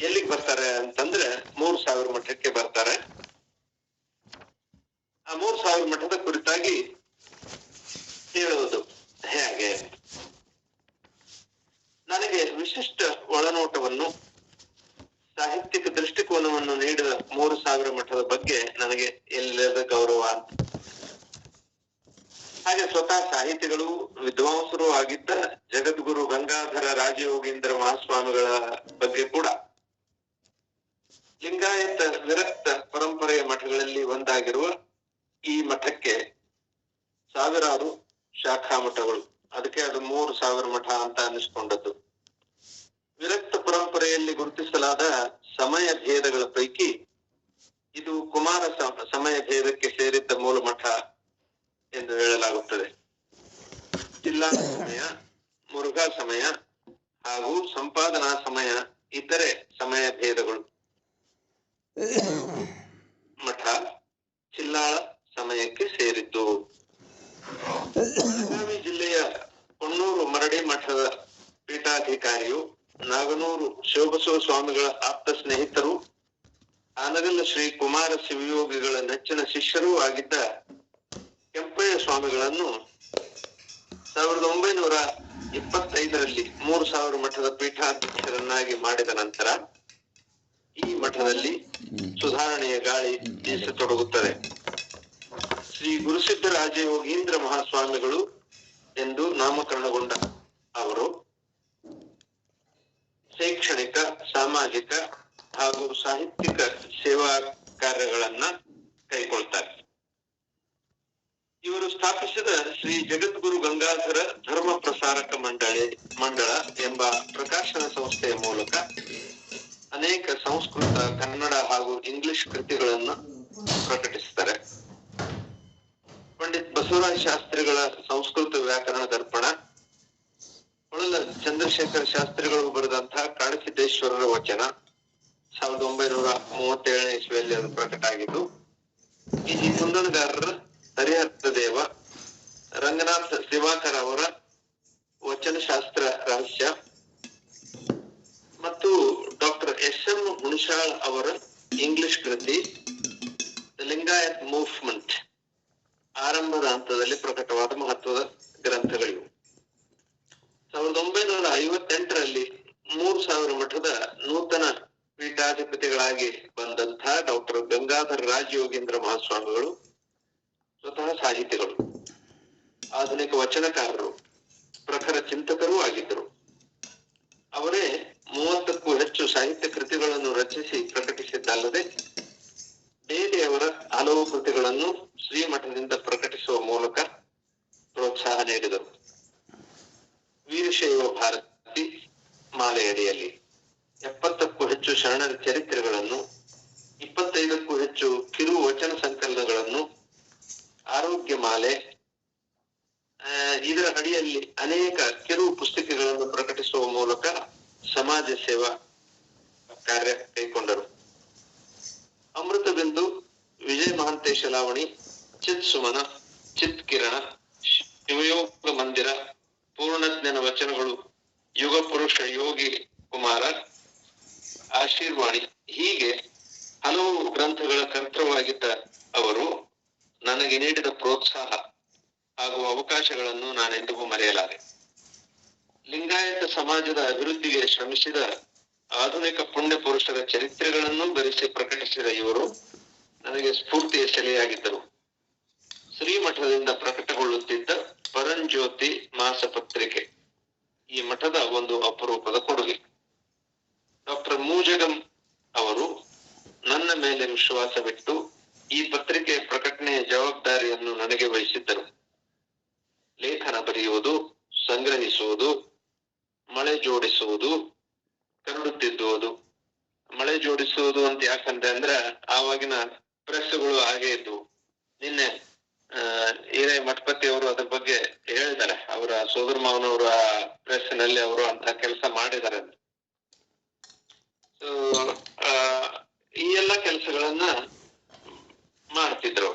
ಎಲ್ಲಿಗೆ ಬರ್ತಾರೆ ಅಂತಂದ್ರೆ 3000 ಮಠಕ್ಕೆ ಬರ್ತಾರೆ. ಆ 3000 ಮಠದ ಕುರಿತಾಗಿ ಹೇಳುವುದು ಹೇಗೆ, ನನಗೆ ವಿಶಿಷ್ಟ ಒಳನೋಟವನ್ನು, ಸಾಹಿತ್ಯಿಕ ದೃಷ್ಟಿಕೋನವನ್ನು ನೀಡಿದ 3000 ಮಠದ ಬಗ್ಗೆ ನನಗೆ ಎಲ್ಲದ ಗೌರವ ಅಂತ. ಹಾಗೆ ಸ್ವತಃ ಸಾಹಿತಿಗಳು, ವಿದ್ವಾಂಸರು ಆಗಿದ್ದ ಜಗದ್ಗುರು ಗಂಗಾಧರ ರಾಜಯೋಗೀಂದ್ರ ಮಹಾಸ್ವಾಮಿಗಳ ಬಗ್ಗೆ ಕೂಡ. ಲಿಂಗಾಯತ ವಿರಕ್ತ ಪರಂಪರೆಯ ಮಠಗಳಲ್ಲಿ ಒಂದಾಗಿರುವ ಈ ಮಠಕ್ಕೆ ಸಾವಿರಾರು ಶಾಖಾ ಮಠಗಳು, ಅದಕ್ಕೆ ಅದು 3000 ಮಠ ಅಂತ ಅನಿಸ್ಕೊಂಡದ್ದು. ವಿರಕ್ತ ಪರಂಪರೆಯಲ್ಲಿ ಗುರುತಿಸಲಾದ ಸಮಯ ಭೇದಗಳ ಪೈಕಿ ಇದು ಕುಮಾರ ಸಮಯ ಭೇದಕ್ಕೆ ಸೇರಿದ್ದ ಮೂಲ ಮಠ ಎಂದು ಹೇಳಲಾಗುತ್ತದೆ. ಜಿಲ್ಲಾ ಸಮಯ, ಮುರುಘಾ ಸಮಯ ಹಾಗೂ ಸಂಪಾದನಾ ಸಮಯ ಇತರೆ ಸಮಯ ಭೇದಗಳು. ಮಠ ಚಿಲ್ಲಾಳ ಸಮಯಕ್ಕೆ ಸೇರಿದ್ದು. ಬೆಳಗಾವಿ ಜಿಲ್ಲೆಯ ಕೊಣ್ಣೂರು ಮರಡಿ ಮಠದ ಪೀಠಾಧಿಕಾರಿಯು, ನಾಗನೂರು ಶಿವಬಸವ ಸ್ವಾಮಿಗಳ ಆಪ್ತ ಸ್ನೇಹಿತರು, ಆನಗಲ್ಲ ಶ್ರೀ ಕುಮಾರ ಶಿವಯೋಗಿಗಳ ನೆಚ್ಚಿನ ಶಿಷ್ಯರೂ ಆಗಿದ್ದ ಕೆಂಪಯ್ಯ ಸ್ವಾಮಿಗಳನ್ನು 1925ರಲ್ಲಿ 3000 ಮಠದ ಪೀಠಾಧ್ಯಕ್ಷರನ್ನಾಗಿ ಮಾಡಿದ ನಂತರ ಈ ಮಠದಲ್ಲಿ ಸುಧಾರಣೆಯ ಗಾಳಿ ಬೀಸತೊಡಗುತ್ತದೆ. ಶ್ರೀ ಗುರುಸಿದ್ದರಾಜಯೋಗೀಂದ್ರ ಮಹಾಸ್ವಾಮಿಗಳು ಎಂದು ನಾಮಕರಣಗೊಂಡ ಅವರು ಶೈಕ್ಷಣಿಕ, ಸಾಮಾಜಿಕ ಹಾಗೂ ಸಾಹಿತ್ಯಿಕ ಸೇವಾ ಕಾರ್ಯಗಳನ್ನ ಕೈಗೊಳ್ತಾರೆ. ಇವರು ಸ್ಥಾಪಿಸಿದ ಶ್ರೀ ಜಗದ್ಗುರು ಗಂಗಾಧರ ಧರ್ಮ ಪ್ರಸಾರಕ ಮಂಡಳ ಎಂಬ ಪ್ರಕಾಶನ ಸಂಸ್ಥೆಯ ಮೂಲಕ ಅನೇಕ ಸಂಸ್ಕೃತ, ಕನ್ನಡ ಹಾಗೂ ಇಂಗ್ಲಿಷ್ ಕೃತಿಗಳನ್ನು ಪ್ರಕಟಿಸುತ್ತಾರೆ. ಪಂಡಿತ್ ಬಸವರಾಜ ಶಾಸ್ತ್ರಿಗಳ ಸಂಸ್ಕೃತ ವ್ಯಾಕರಣ ದರ್ಪಣ, ಹೊಳಲ ಚಂದ್ರಶೇಖರ ಶಾಸ್ತ್ರಿಗಳು ಬರೆದಂತಹ ಕಾಡಸಿದ್ದೇಶ್ವರರ ವಚನ 1937ನೇ ಇಸ್ವಿಯಲ್ಲಿ ಅದು ಪ್ರಕಟ ಆಗಿದ್ದು. ಈ ಕುಂದಣಗಾರರ ಹರಿಹರ ದೇವ, ರಂಗನಾಥ್ ದಿವಾಕರ್ ಅವರ ವಚನಶಾಸ್ತ್ರ ರಹಸ್ಯ ಮತ್ತು ಡಾಕ್ಟರ್ ಎಸ್.ಎಂ. ಹುಣಸಾಳ್ ಅವರ ಇಂಗ್ಲಿಷ್ ಕೃತಿ ದ ಲಿಂಗಾಯತ್ ಮೂವ್ಮೆಂಟ್ ಆರಂಭದ ಹಂತದಲ್ಲಿ ಪ್ರಕಟವಾದ ಮಹತ್ವದ ಗ್ರಂಥಗಳಿವು. ಪೀಠಾಧಿಪತಿಗಳಾಗಿ ಬಂದಂತಹ ಡಾಕ್ಟರ್ ಗಂಗಾಧರ ರಾಜ್ ಯೋಗೀಂದ್ರ ಮಹಾಸ್ವಾಮಿಗಳು ಸ್ವತಃ ಸಾಹಿತಿಗಳು, ಆಧುನಿಕ ವಚನಕಾರರು, ಪ್ರಖರ ಚಿಂತಕರೂ ಆಗಿದ್ದರು. ಅವರೇ 30ಕ್ಕೂ ಹೆಚ್ಚು ಸಾಹಿತ್ಯ ಕೃತಿಗಳನ್ನು ರಚಿಸಿ ಪ್ರಕಟಿಸಿದ್ದಲ್ಲದೆ ಬೇರೆಯವರ ಹಲವು ಕೃತಿಗಳನ್ನು ಶ್ರೀಮಠದಿಂದ ಪ್ರಕಟಿಸುವ ಮೂಲಕ ಪ್ರೋತ್ಸಾಹ ನೀಡಿದರು. ವೀರಶೈವ ಭಾರತಿ ಮಾಲೆಯಡಿಯಲ್ಲಿ 70ಕ್ಕೂ ಹೆಚ್ಚು ಶರಣರ ಚರಿತ್ರೆಗಳನ್ನು, 25ಕ್ಕೂ ಹೆಚ್ಚು ಕಿರು ವಚನ ಸಂಕಲನಗಳನ್ನು, ಆರೋಗ್ಯ ಮಾಲೆ, ಇದರ ಅಡಿಯಲ್ಲಿ ಅನೇಕ ಕಿರು ಪುಸ್ತಕಗಳನ್ನು ಪ್ರಕಟಿಸುವ ಮೂಲಕ ಸಮಾಜ ಸೇವಾ ಕಾರ್ಯ ಕೈಗೊಂಡರು. ಅಮೃತ ಬಿಂದು, ವಿಜಯ ಮಹಾಂತೇಶ ಲಾವಣಿ, ಚಿತ್ ಸುಮನ, ಚಿತ್ ಕಿರಣ, ಶಿವಯೋಗ ಮಂದಿರ, ಪೂರ್ಣಜ್ಞಾನ ವಚನಗಳು, ಯುಗ ಪುರುಷ ಯೋಗಿ ಕುಮಾರ, ಆಶೀರ್ವಾಣಿ, ಹೀಗೆ ಹಲವು ಗ್ರಂಥಗಳ ಕರ್ತೃವಾಗಿದ್ದ ಅವರು ನನಗೆ ನೀಡಿದ ಪ್ರೋತ್ಸಾಹ ಹಾಗೂ ಅವಕಾಶಗಳನ್ನು ನಾನೆಂದಿಗೂ ಮರೆಯಲಾರೆ. ಲಿಂಗಾಯತ ಸಮಾಜದ ಅಭಿವೃದ್ಧಿಗೆ ಶ್ರಮಿಸಿದ ಆಧುನಿಕ ಪುಣ್ಯ ಪುರುಷರ ಚರಿತ್ರೆಗಳನ್ನು ಬೆರೆಸಿ ಪ್ರಕಟಿಸಿದ ಇವರು ನನಗೆ ಸ್ಫೂರ್ತಿಯ ಸೆಲೆಯಾಗಿದ್ದರು. ಶ್ರೀಮಠದಿಂದ ಪ್ರಕಟಗೊಳ್ಳುತ್ತಿದ್ದ ಪರಂಜ್ಯೋತಿ ಮಾಸ ಪತ್ರಿಕೆ ಈ ಮಠದ ಒಂದು ಅಪರೂಪದ ಕೊಡುಗೆ. ಡಾಕ್ಟರ್ ಮೂಜಗಂ ಅವರು ನನ್ನ ಮೇಲೆ ವಿಶ್ವಾಸವಿಟ್ಟು ಈ ಪತ್ರಿಕೆ ಪ್ರಕಟಣೆಯ ಜವಾಬ್ದಾರಿಯನ್ನು ನನಗೆ ವಹಿಸಿದ್ದರು. ಲೇಖನ ಬರೆಯುವುದು, ಸಂಗ್ರಹಿಸುವುದು, ಮಳೆ ಜೋಡಿಸುವುದು, ಕರಡು ತಿದ್ದುವುದು. ಮಳೆ ಜೋಡಿಸುವುದು ಅಂತ ಯಾಕಂದ್ರೆ ಅಂದ್ರೆ ಆವಾಗಿನ ಪ್ರೆಸ್ಗಳು ಹಾಗೆ ಇದ್ವು. ನಿನ್ನೆ ಹಿರೇ ಮಠಪತಿ ಅವರು ಅದ್ರ ಬಗ್ಗೆ ಹೇಳಿದ್ದಾರೆ. ಅವರ ಸೋದರ ಮಾವನವರ ಪ್ರೆಸ್ ನಲ್ಲಿ ಅವರು ಅಂತ ಕೆಲಸ ಮಾಡಿದ್ದಾರೆ. ಈ ಎಲ್ಲ ಕೆಲಸಗಳನ್ನ ಮಾಡ್ತಿದ್ರು.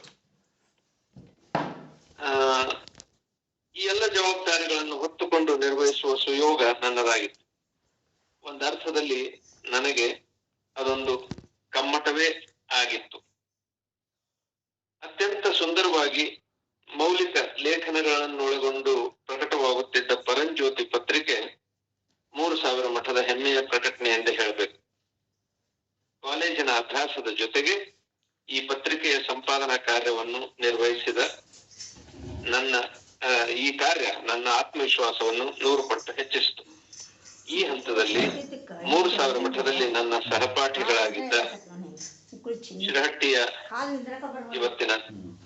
ಈ ಎಲ್ಲ ಜವಾಬ್ದಾರಿಗಳನ್ನು ಹೊತ್ತುಕೊಂಡು ನಿರ್ವಹಿಸುವ ಸುಯೋಗ ನನ್ನದಾಗಿತ್ತು. ಒಂದರ್ಥದಲ್ಲಿ ನನಗೆ ಅದೊಂದು ಕಮ್ಮಟವೇ ಆಗಿತ್ತು. ಅತ್ಯಂತ ಸುಂದರವಾಗಿ ಮೌಲಿಕ ಲೇಖನಗಳನ್ನೊಳಗೊಂಡು ಪ್ರಕಟವಾಗುತ್ತಿದ್ದ ಪರಂಜ್ಯೋತಿ ಪತ್ರಿಕೆ 3000 ಮಠದ ಹೆಮ್ಮೆಯ ಪ್ರಕಟಣೆ ಎಂದು ಹೇಳಬೇಕು. ಕಾಲೇಜಿನ ಅಭ್ಯಾಸದ ಜೊತೆಗೆ ಈ ಪತ್ರಿಕೆಯ ಸಂಪಾದನಾ ಕಾರ್ಯವನ್ನು ನಿರ್ವಹಿಸಿದ ಈ ಕಾರ್ಯ ನನ್ನ ಆತ್ಮವಿಶ್ವಾಸವನ್ನು 100 ಪಟ್ಟು ಹೆಚ್ಚಿಸಿತು. ಈ ಹಂತದಲ್ಲಿ 3000 ಮಠದಲ್ಲಿ ನನ್ನ ಸಹಪಾಠಿಗಳಾಗಿದ್ದ ಶಿರಹಟ್ಟಿಯ ಇವತ್ತಿನ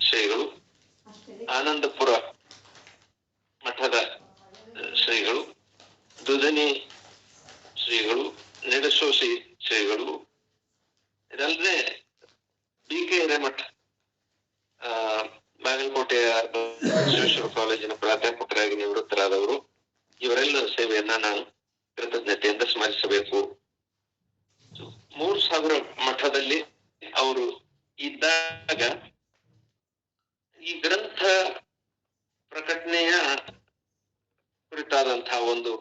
ಶ್ರೀಗಳು, ಆನಂದಪುರ ಮಠದ ಶ್ರೀಗಳು, ದುಧನಿ ಶ್ರೀಗಳು, ನಿಡಸೋಸಿ ಶ್ರೀಗಳು, ಇದಲ್ಲದೆ BK ಹಿರೇಮಠ ಬಾಗಲಕೋಟೆಯ ಬಸವೇಶ್ವರ ಕಾಲೇಜಿನ ಪ್ರಾಧ್ಯಾಪಕರಾಗಿ ನಿವೃತ್ತರಾದವರು, ಇವರೆಲ್ಲರ ಸೇವೆಯನ್ನ ನಾನು ಕೃತಜ್ಞತೆಯಿಂದ ಸ್ಮರಿಸಬೇಕು. 3000 ಮಠದಲ್ಲಿ ಅವರು ಇದ್ದಾಗ ಈ ಗ್ರಂಥ ಪ್ರಕಟಣೆಯ ಕುರಿತಾದಂತಹ ಒಂದು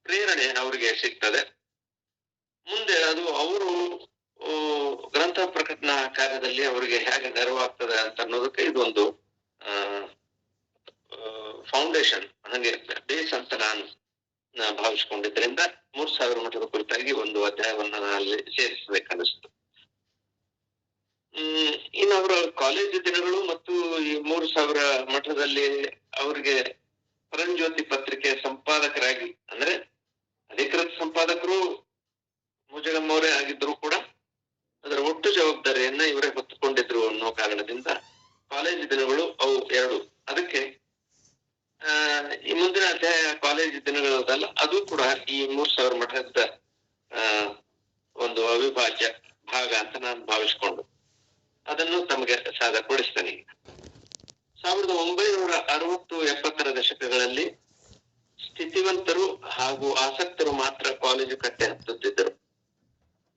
ಪ್ರೇರಣೆ ಅವರಿಗೆ ಸಿಗ್ತದೆ. ಮುಂದೆ ಅದು ಅವರು ಗ್ರಂಥ ಪ್ರಕಟಣಾ ಕಾರ್ಯದಲ್ಲಿ ಅವರಿಗೆ ಹೇಗೆ ನೆರವಾಗ್ತದೆ ಅಂತ ಅನ್ನೋದಕ್ಕೆ ಇದೊಂದು ಫೌಂಡೇಶನ್, ಹಂಗೆ ಬೇಸ್ ಅಂತ ನಾನು ಭಾವಿಸ್ಕೊಂಡಿದ್ರಿಂದ 3000 ಮಠದ ಕುರಿತಾಗಿ ಒಂದು ಅಧ್ಯಾಯವನ್ನ ಅಲ್ಲಿ ಸೇರಿಸಬೇಕನ್ನಿಸ್ತು. ಇನ್ನು ಅವರ ಕಾಲೇಜು ದಿನಗಳು ಮತ್ತು ಈ 3000 ಮಠದಲ್ಲಿ ಅವರಿಗೆ ಪರಂಜ್ಯೋತಿ ಪತ್ರಿಕೆಯ ಸಂಪಾದಕರಾಗಿ, ಅಂದ್ರೆ ಅಧಿಕೃತ ಸಂಪಾದಕರು ಮುಜಗಮ್ಮವರೇ ಆಗಿದ್ರು ಕೂಡ ಅದರ ಒಟ್ಟು ಜವಾಬ್ದಾರಿಯನ್ನ ಇವರೇ ಹೊತ್ತುಕೊಂಡಿದ್ರು ಅನ್ನೋ ಕಾರಣದಿಂದ ಕಾಲೇಜು ದಿನಗಳು ಅವು 2. ಅದಕ್ಕೆ ಈ ಮುಂದಿನ ಅಧ್ಯಾಯ ಕಾಲೇಜು ದಿನಗಳದಲ್ಲ, ಅದು ಕೂಡ ಈ 3000 ಮಠದ ಒಂದು ಅವಿಭಾಜ್ಯ ಭಾಗ ಅಂತ ನಾನು ಭಾವಿಸ್ಕೊಂಡು ಅದನ್ನು ತಮಗೆ ಸಾದರಪಡಿಸ್ತೇನೆ. 1960-70 ದಶಕಗಳಲ್ಲಿ ಸ್ಥಿತಿವಂತರು ಹಾಗೂ ಆಸಕ್ತರು ಮಾತ್ರ ಕಾಲೇಜು ಕಟ್ಟೆ ಹತ್ತುತ್ತಿದ್ದರು.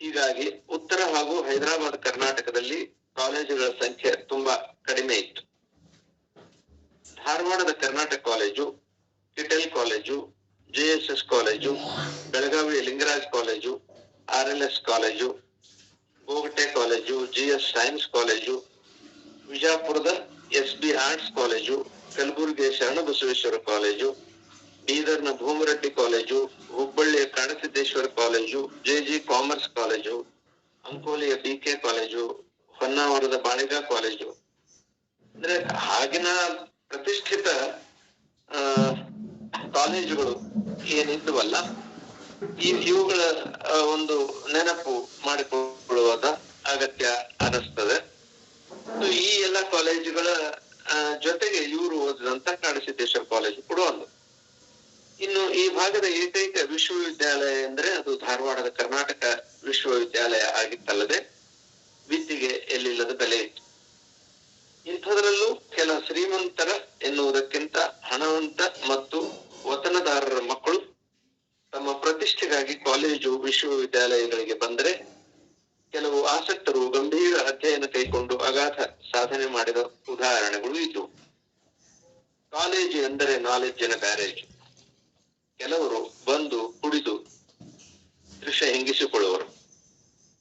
ಹೀಗಾಗಿ ಉತ್ತರ ಹಾಗೂ ಹೈದರಾಬಾದ್ ಕರ್ನಾಟಕದಲ್ಲಿ ಕಾಲೇಜುಗಳ ಸಂಖ್ಯೆ ತುಂಬಾ ಕಡಿಮೆ ಇತ್ತು. ಧಾರವಾಡದ Karnataka college, Kittel college, JSS college, ಬೆಳಗಾವಿಯ Lingaraj college, RLS college, Bogate college, GS science college, ವಿಜಾಪುರದ SB ಆರ್ಟ್ಸ್ ಕಾಲೇಜು, ಕಲಬುರಗಿಯ ಶರಣಬಸವೇಶ್ವರ ಕಾಲೇಜು, ಬೀದರ್ನ ಭೂಮರೆಡ್ಡಿ ಕಾಲೇಜು, ಹುಬ್ಬಳ್ಳಿಯ Kadasiddeshwara college, JG commerce college, ಅಂಕೋಲಿಯ BK ಕಾಲೇಜು, ಹೊನ್ನಾವರದ ಬಾಳಿಗ ಕಾಲೇಜು, ಅಂದ್ರೆ ಆಗಿನ ಪ್ರತಿಷ್ಠಿತ ಕಾಲೇಜುಗಳು ಏನಿದ್ವಲ್ಲ, ಇವುಗಳ ಒಂದು ನೆನಪು ಮಾಡಿಕೊಳ್ಳುವಾಗ ಅಗತ್ಯ ಅನಿಸ್ತದೆ. ಈ ಎಲ್ಲ ಕಾಲೇಜುಗಳ ಜೊತೆಗೆ ಇವರು ಓದಿದಂತ ಕಾಡಸಿದ್ದೇಶ್ವರ ಕಾಲೇಜು ಕೂಡ ಒಂದು. ಇನ್ನು ಈ ಭಾಗದ ಏಕೈಕ ವಿಶ್ವವಿದ್ಯಾಲಯ ಅಂದ್ರೆ ಅದು ಧಾರವಾಡದ ಕರ್ನಾಟಕ ವಿಶ್ವವಿದ್ಯಾಲಯ ಆಗಿತ್ತಲ್ಲದೆ ವಿದ್ಯೆಗೆ ಎಲ್ಲಿಲ್ಲದ ಬೆಲೆ ಇತ್ತು. ಇಂಥದ್ರಲ್ಲೂ ಕೆಲ ಶ್ರೀಮಂತರ ಎನ್ನುವುದಕ್ಕಿಂತ ಹಣವಂತ ಮತ್ತು ವತನದಾರರ ಮಕ್ಕಳು ತಮ್ಮ ಪ್ರತಿಷ್ಠೆಗಾಗಿ ಕಾಲೇಜು ವಿಶ್ವವಿದ್ಯಾಲಯಗಳಿಗೆ ಬಂದರೆ, ಕೆಲವು ಆಸಕ್ತರು ಗಂಭೀರ ಅಧ್ಯಯನ ಕೈಕೊಂಡು ಅಗಾಧ ಸಾಧನೆ ಮಾಡಿದ ಉದಾಹರಣೆಗಳು ಇದ್ದವು. ಕಾಲೇಜು ಎಂದರೆ ನಾಲೆಡ್ಜಿನ ಗ್ಯಾರೇಜು. ಕೆಲವರು ಬಂದು ಕುಡಿದು ದೃಶ್ಯ ಹಿಂಗಿಸಿಕೊಳ್ಳುವರು,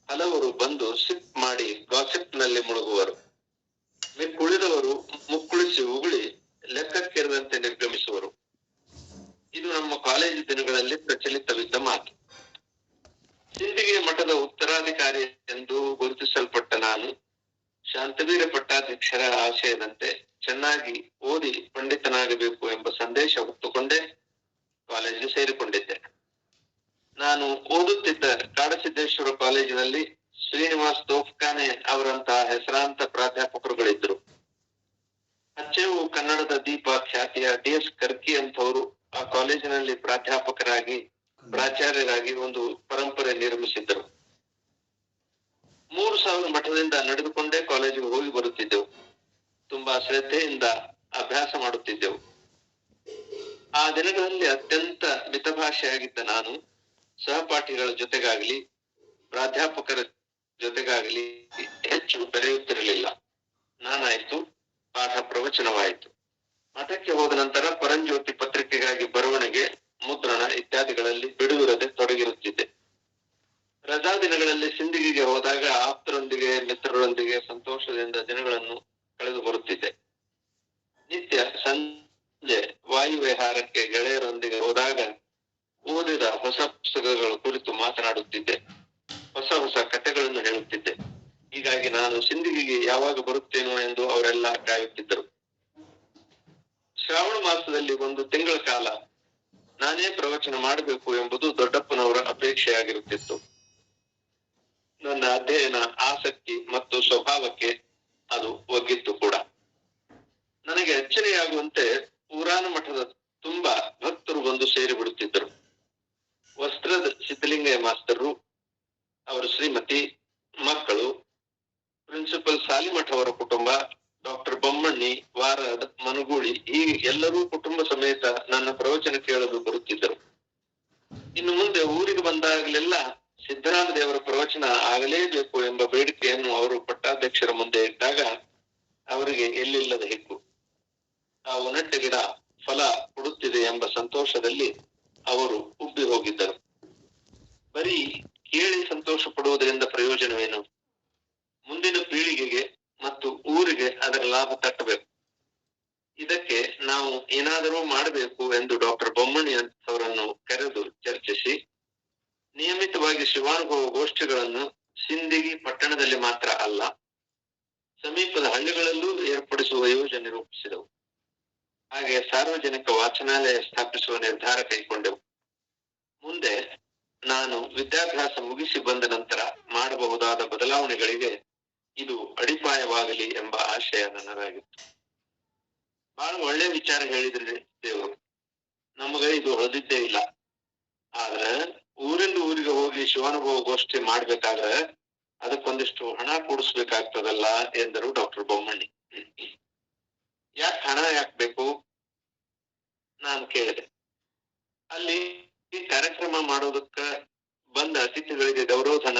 ಹಲವರು ಬಂದು ಸಿಪ್ ಮಾಡಿ ಗಾಸಿಪ್ ನಲ್ಲಿ ಮುಳುಗುವರು, ಮಿಕ್ಕುಳಿದವರು ಮುಕ್ಕುಳಿಸಿ ಉಗುಳಿ ಲೆಕ್ಕಕ್ಕಿರದಂತೆ ನಿರ್ಗಮಿಸುವರು. ಇದು ನಮ್ಮ ಕಾಲೇಜು ದಿನಗಳಲ್ಲಿ ಪ್ರಚಲಿತವಿದ್ದ ಮಾತು. ಸಿಂದಗಿ ಮಠದ ಉತ್ತರಾಧಿಕಾರಿ ಎಂದು ಗುರುತಿಸಲ್ಪಟ್ಟ ನಾನು ಶಾಂತವೀರ ಪಟ್ಟಾಧ್ಯಕ್ಷರ ಆಶಯದಂತೆ ಚೆನ್ನಾಗಿ ಓದಿ ಪಂಡಿತನಾಗಬೇಕು ಎಂಬ ಸಂದೇಶ ಹೊತ್ತುಕೊಂಡೇ ಕಾಲೇಜಿಗೆ ಸೇರಿಕೊಂಡಿದ್ದೆ. ನಾನು ಓದುತ್ತಿದ್ದ ಕಾಡಸಿದ್ದೇಶ್ವರ ಕಾಲೇಜಿನಲ್ಲಿ ಶ್ರೀನಿವಾಸ್ ತೋಫ್ಖಾನೆ ಅವರಂತಹ ಹೆಸರಾಂತ ಪ್ರಾಧ್ಯಾಪಕರುಗಳಿದ್ರು. ಅಚ್ಚೇವು ಕನ್ನಡದ ದೀಪ ಖ್ಯಾತಿಯ DS ಕರ್ಕಿ ಅಂತವರು ಆ ಕಾಲೇಜಿನಲ್ಲಿ ಪ್ರಾಚಾರ್ಯರಾಗಿ ಒಂದು ಪರಂಪರೆ ನಿರ್ಮಿಸಿದ್ದರು. 3000 ಮಠದಿಂದ ನಡೆದುಕೊಂಡೇ ಕಾಲೇಜಿಗೆ ಹೋಗಿ ಬರುತ್ತಿದ್ದೆವು. ತುಂಬಾ ಶ್ರದ್ಧೆಯಿಂದ ಅಭ್ಯಾಸ ಮಾಡುತ್ತಿದ್ದೆವು. ಆ ದಿನಗಳಲ್ಲಿ ಅತ್ಯಂತ ಮಿತಭಾಷೆಯಾಗಿದ್ದ ನಾನು ಸಹಪಾಠಿಗಳ ಜೊತೆಗಾಗಲಿ ಪ್ರಾಧ್ಯಾಪಕರ ಜೊತೆಗಾಗಲಿ ಹೆಚ್ಚು ಬೆರೆಯುತ್ತಿರಲಿಲ್ಲ. ನಾನಾಯ್ತು, ಪಾಠ ಪ್ರವಚನವಾಯಿತು. ಮಠಕ್ಕೆ ಹೋದ ನಂತರ ಪರಂಜ್ಯೋತಿ ಪತ್ರಿಕೆಗಾಗಿ ಬರವಣಿಗೆ, ಮುದ್ರಣ ಇತ್ಯಾದಿಗಳಲ್ಲಿ ಬಿಡುವಿರದೆ ತೊಡಗಿರುತ್ತಿದ್ದೆ. ರಜಾ ದಿನಗಳಲ್ಲಿ ಸಿಂದಗಿಗೆ ಹೋದಾಗ ಆಪ್ತರೊಂದಿಗೆ ಮಿತ್ರರೊಂದಿಗೆ ಸಂತೋಷದಿಂದ ದಿನಗಳನ್ನು ಕಳೆದು ಬರುತ್ತಿದ್ದೆ. ನಿತ್ಯ ಸಂಜೆ ವಾಯುವಿಹಾರಕ್ಕೆ ಗೆಳೆಯರೊಂದಿಗೆ ಹೋದಾಗ ಓದಿದ ಹೊಸ ಪುಸ್ತಕಗಳ ಕುರಿತು ಮಾತನಾಡುತ್ತಿದ್ದೆ, ಹೊಸ ಹೊಸ ಕಥೆಗಳನ್ನು ಹೇಳುತ್ತಿದ್ದೆ. ಹೀಗಾಗಿ ನಾನು ಸಿಂದಗಿಗೆ ಯಾವಾಗ ಬರುತ್ತೇನೋ ಎಂದು ಅವರೆಲ್ಲ ಕಾಯುತ್ತಿದ್ದರು. ಶ್ರಾವಣ ಮಾಸದಲ್ಲಿ 1 ತಿಂಗಳ ಕಾಲ ನಾನೇ ಪ್ರವಚನ ಮಾಡಬೇಕು ಎಂಬುದು ದೊಡ್ಡಪ್ಪನವರ ಅಪೇಕ್ಷೆಯಾಗಿರುತ್ತಿತ್ತು. ನನ್ನ ಅಧ್ಯಯನ ಆಸಕ್ತಿ ಮತ್ತು ಸ್ವಭಾವಕ್ಕೆ ಅದು ಒಗ್ಗಿತ್ತು ಕೂಡ. ನನಗೆ ಅಚ್ಚರಿಯಾಗುವಂತೆ ಊರಾನ ಮಠದ ತುಂಬಾ ಭಕ್ತರು ಬಂದು ಸೇರಿಬಿಡುತ್ತಿದ್ದರು. ವಸ್ತ್ರದ ಸಿದ್ದಲಿಂಗಯ್ಯ ಮಾಸ್ತರು, ಅವರ ಶ್ರೀಮತಿ, ಮಕ್ಕಳು, ಪ್ರಿನ್ಸಿಪಲ್ ಸಾಲಿಮಠ ಅವರ ಕುಟುಂಬ, ಡಾಕ್ಟರ್ ಬೊಮ್ಮಣ್ಣಿ, ವಾರದ, ಮನುಗೂಳಿ, ಹೀಗೆ ಎಲ್ಲರೂ ಕುಟುಂಬ ಸಮೇತ ನನ್ನ ಪ್ರವಚನ ಕೇಳಲು ಬರುತ್ತಿದ್ದರು. ಇನ್ನು ಮುಂದೆ ಊರಿಗೆ ಬಂದಾಗಲೆಲ್ಲ ಸಿದ್ದರಾಮ ದೇವರ ಪ್ರವಚನ ಆಗಲೇಬೇಕು ಎಂಬ ಬೇಡಿಕೆಯನ್ನು ಅವರು ಪಟ್ಟಾಧ್ಯಕ್ಷರ ಮುಂದೆ ಇಟ್ಟಾಗ ಅವರಿಗೆ ಎಲ್ಲಿಲ್ಲದ ಹಿಕ್ಕು. ತಾವು ನೆಟ್ಟ ಗಿಡ ಫಲ ಕೊಡುತ್ತಿದೆ ಎಂಬ ಸಂತೋಷದಲ್ಲಿ ಅವರು ಉಬ್ಬಿ ಹೋಗಿದ್ದರು. ಬರೀ ಕೇಳಿ ಸಂತೋಷ ಪಡುವುದರಿಂದ ಪ್ರಯೋಜನವೇನು? ಮುಂದಿನ ಪೀಳಿಗೆಗೆ ಮತ್ತು ಊರಿಗೆ ಅದರ ಲಾಭ ತಟ್ಟಬೇಕು. ಇದಕ್ಕೆ ನಾವು ಏನಾದರೂ ಮಾಡಬೇಕು ಎಂದು ಡಾಕ್ಟರ್ ಬೊಮ್ಮಣ್ಣಿ ಅವರನ್ನು ಕರೆದು ಚರ್ಚಿಸಿ ನಿಯಮಿತವಾಗಿ ಶಿವಾನುಭವ ಗೋಷ್ಠಿಗಳನ್ನು ಸಿಂದಗಿ ಪಟ್ಟಣದಲ್ಲಿ ಮಾತ್ರ ಅಲ್ಲ, ಸಮೀಪದ ಹಳ್ಳಿಗಳಲ್ಲೂ ಏರ್ಪಡಿಸುವ ಯೋಜನೆ ರೂಪಿಸಿದೆವು. ಹಾಗೆ ಸಾರ್ವಜನಿಕ ವಾಚನಾಲಯ ಸ್ಥಾಪಿಸುವ ನಿರ್ಧಾರ ಕೈಗೊಂಡೆವು. ಮುಂದೆ ನಾನು ವಿದ್ಯಾಭ್ಯಾಸ ಮುಗಿಸಿ ಬಂದ ನಂತರ ಮಾಡಬಹುದಾದ ಬದಲಾವಣೆಗಳಿಗೆ ಇದು ಅಡಿಪಾಯವಾಗಲಿ ಎಂಬ ಆಶಯ ನನ್ನದಾಗಿತ್ತು. ಬಹಳ ಒಳ್ಳೆ ವಿಚಾರ ಹೇಳಿದ್ರಿ ದೇವರು. ನಮಗೆ ಇದು ಹೊಳೆದಿದ್ದೇ ಇಲ್ಲ. ಆದ್ರೆ ಊರಿಂದ ಊರಿಗೆ ಹೋಗಿ ಶಿವಾನುಭವ ಗೋಷ್ಠಿ ಮಾಡ್ಬೇಕಾದ್ರೆ ಅದಕ್ಕೊಂದಿಷ್ಟು ಹಣ ಕೂಡಿಸ್ಬೇಕಾಗ್ತದಲ್ಲ ಎಂದರು ಡಾಕ್ಟರ್ ಬೊಮ್ಮಣ್ಣಿ. ಹಣ ಯಾಕೆ ಬೇಕು ನಾನು ಕೇಳಿದೆ. ಅಲ್ಲಿ ಕಾರ್ಯಕ್ರಮ ಮಾಡೋದಕ್ಕ ಬಂದ ಅತಿಥಿಗಳಿಗೆ ಗೌರವಧನ,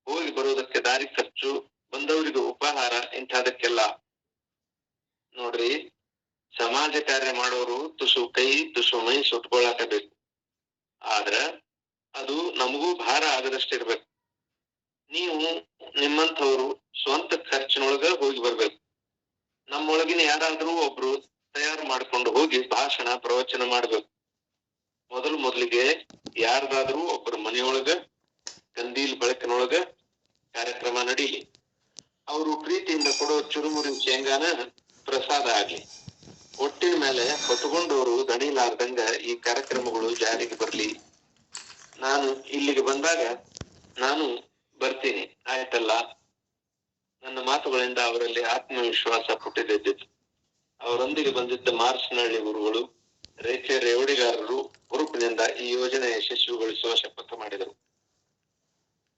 ಹೋಗಿ ಬರೋದಕ್ಕೆ ದಾರಿ ಖರ್ಚು, ಬಂದವರಿಗೆ ಉಪಹಾರ, ಇಂಥದಕ್ಕೆಲ್ಲ. ನೋಡ್ರಿ, ಸಮಾಜ ಕಾರ್ಯ ಮಾಡೋರು ತುಸು ಕೈ ತುಸು ಮೈ ಸುಟ್ಕೊಳಕಬೇಕು. ಆದ್ರ ಅದು ನಮಗೂ ಭಾರ ಆಗದಷ್ಟಿರ್ಬೇಕು. ನೀವು ನಿಮ್ಮಂಥವ್ರು ಸ್ವಂತ ಖರ್ಚಿನೊಳಗ ಹೋಗಿ ಬರ್ಬೇಕು. ನಮ್ಮೊಳಗಿನ ಯಾರಾದ್ರೂ ಒಬ್ರು ತಯಾರು ಮಾಡ್ಕೊಂಡು ಹೋಗಿ ಭಾಷಣ ಪ್ರವಚನ ಮಾಡ್ಬೇಕು. ಮೊದಲಿಗೆ ಯಾರ್ದಾದ್ರೂ ಒಬ್ಬರ ಮನೆಯೊಳಗ ಕಂದೀಲ್ ಬೆಳಕಿನೊಳಗ ಕಾರ್ಯಕ್ರಮ ನಡೀಲಿ. ಅವರು ಪ್ರೀತಿಯಿಂದ ಕೊಡೋ ಚುರುಮುರಿ ಶೇಂಗಾನ ಪ್ರಸಾದ ಆಗ್ಲಿ. ಒಟ್ಟಿನ ಮೇಲೆ ಹೊತ್ಕೊಂಡವರು ದಣಿಲಾರ್ದಂಗ ಈ ಕಾರ್ಯಕ್ರಮಗಳು ಜಾರಿಗೆ ಬರ್ಲಿ. ನಾನು ಇಲ್ಲಿಗೆ ಬಂದಾಗ ನಾನು ಬರ್ತೀನಿ ಆಯ್ತಲ್ಲ. ನನ್ನ ಮಾತುಗಳಿಂದ ಅವರಲ್ಲಿ ಆತ್ಮವಿಶ್ವಾಸ ಹುಟ್ಟಿದೆದ್ದಿತ್ತು. ಅವರೊಂದಿಗೆ ಬಂದಿದ್ದ ಮಾರ್ಸ್ನಹಳ್ಳಿ ಗುರುಗಳು, ರೇವಡಿಗಾರರು ಹುರುಪಿನಿಂದ ಈ ಯೋಜನೆ ಯಶಸ್ವಿಗೊಳಿಸುವ ಶಪಥ ಮಾಡಿದರು.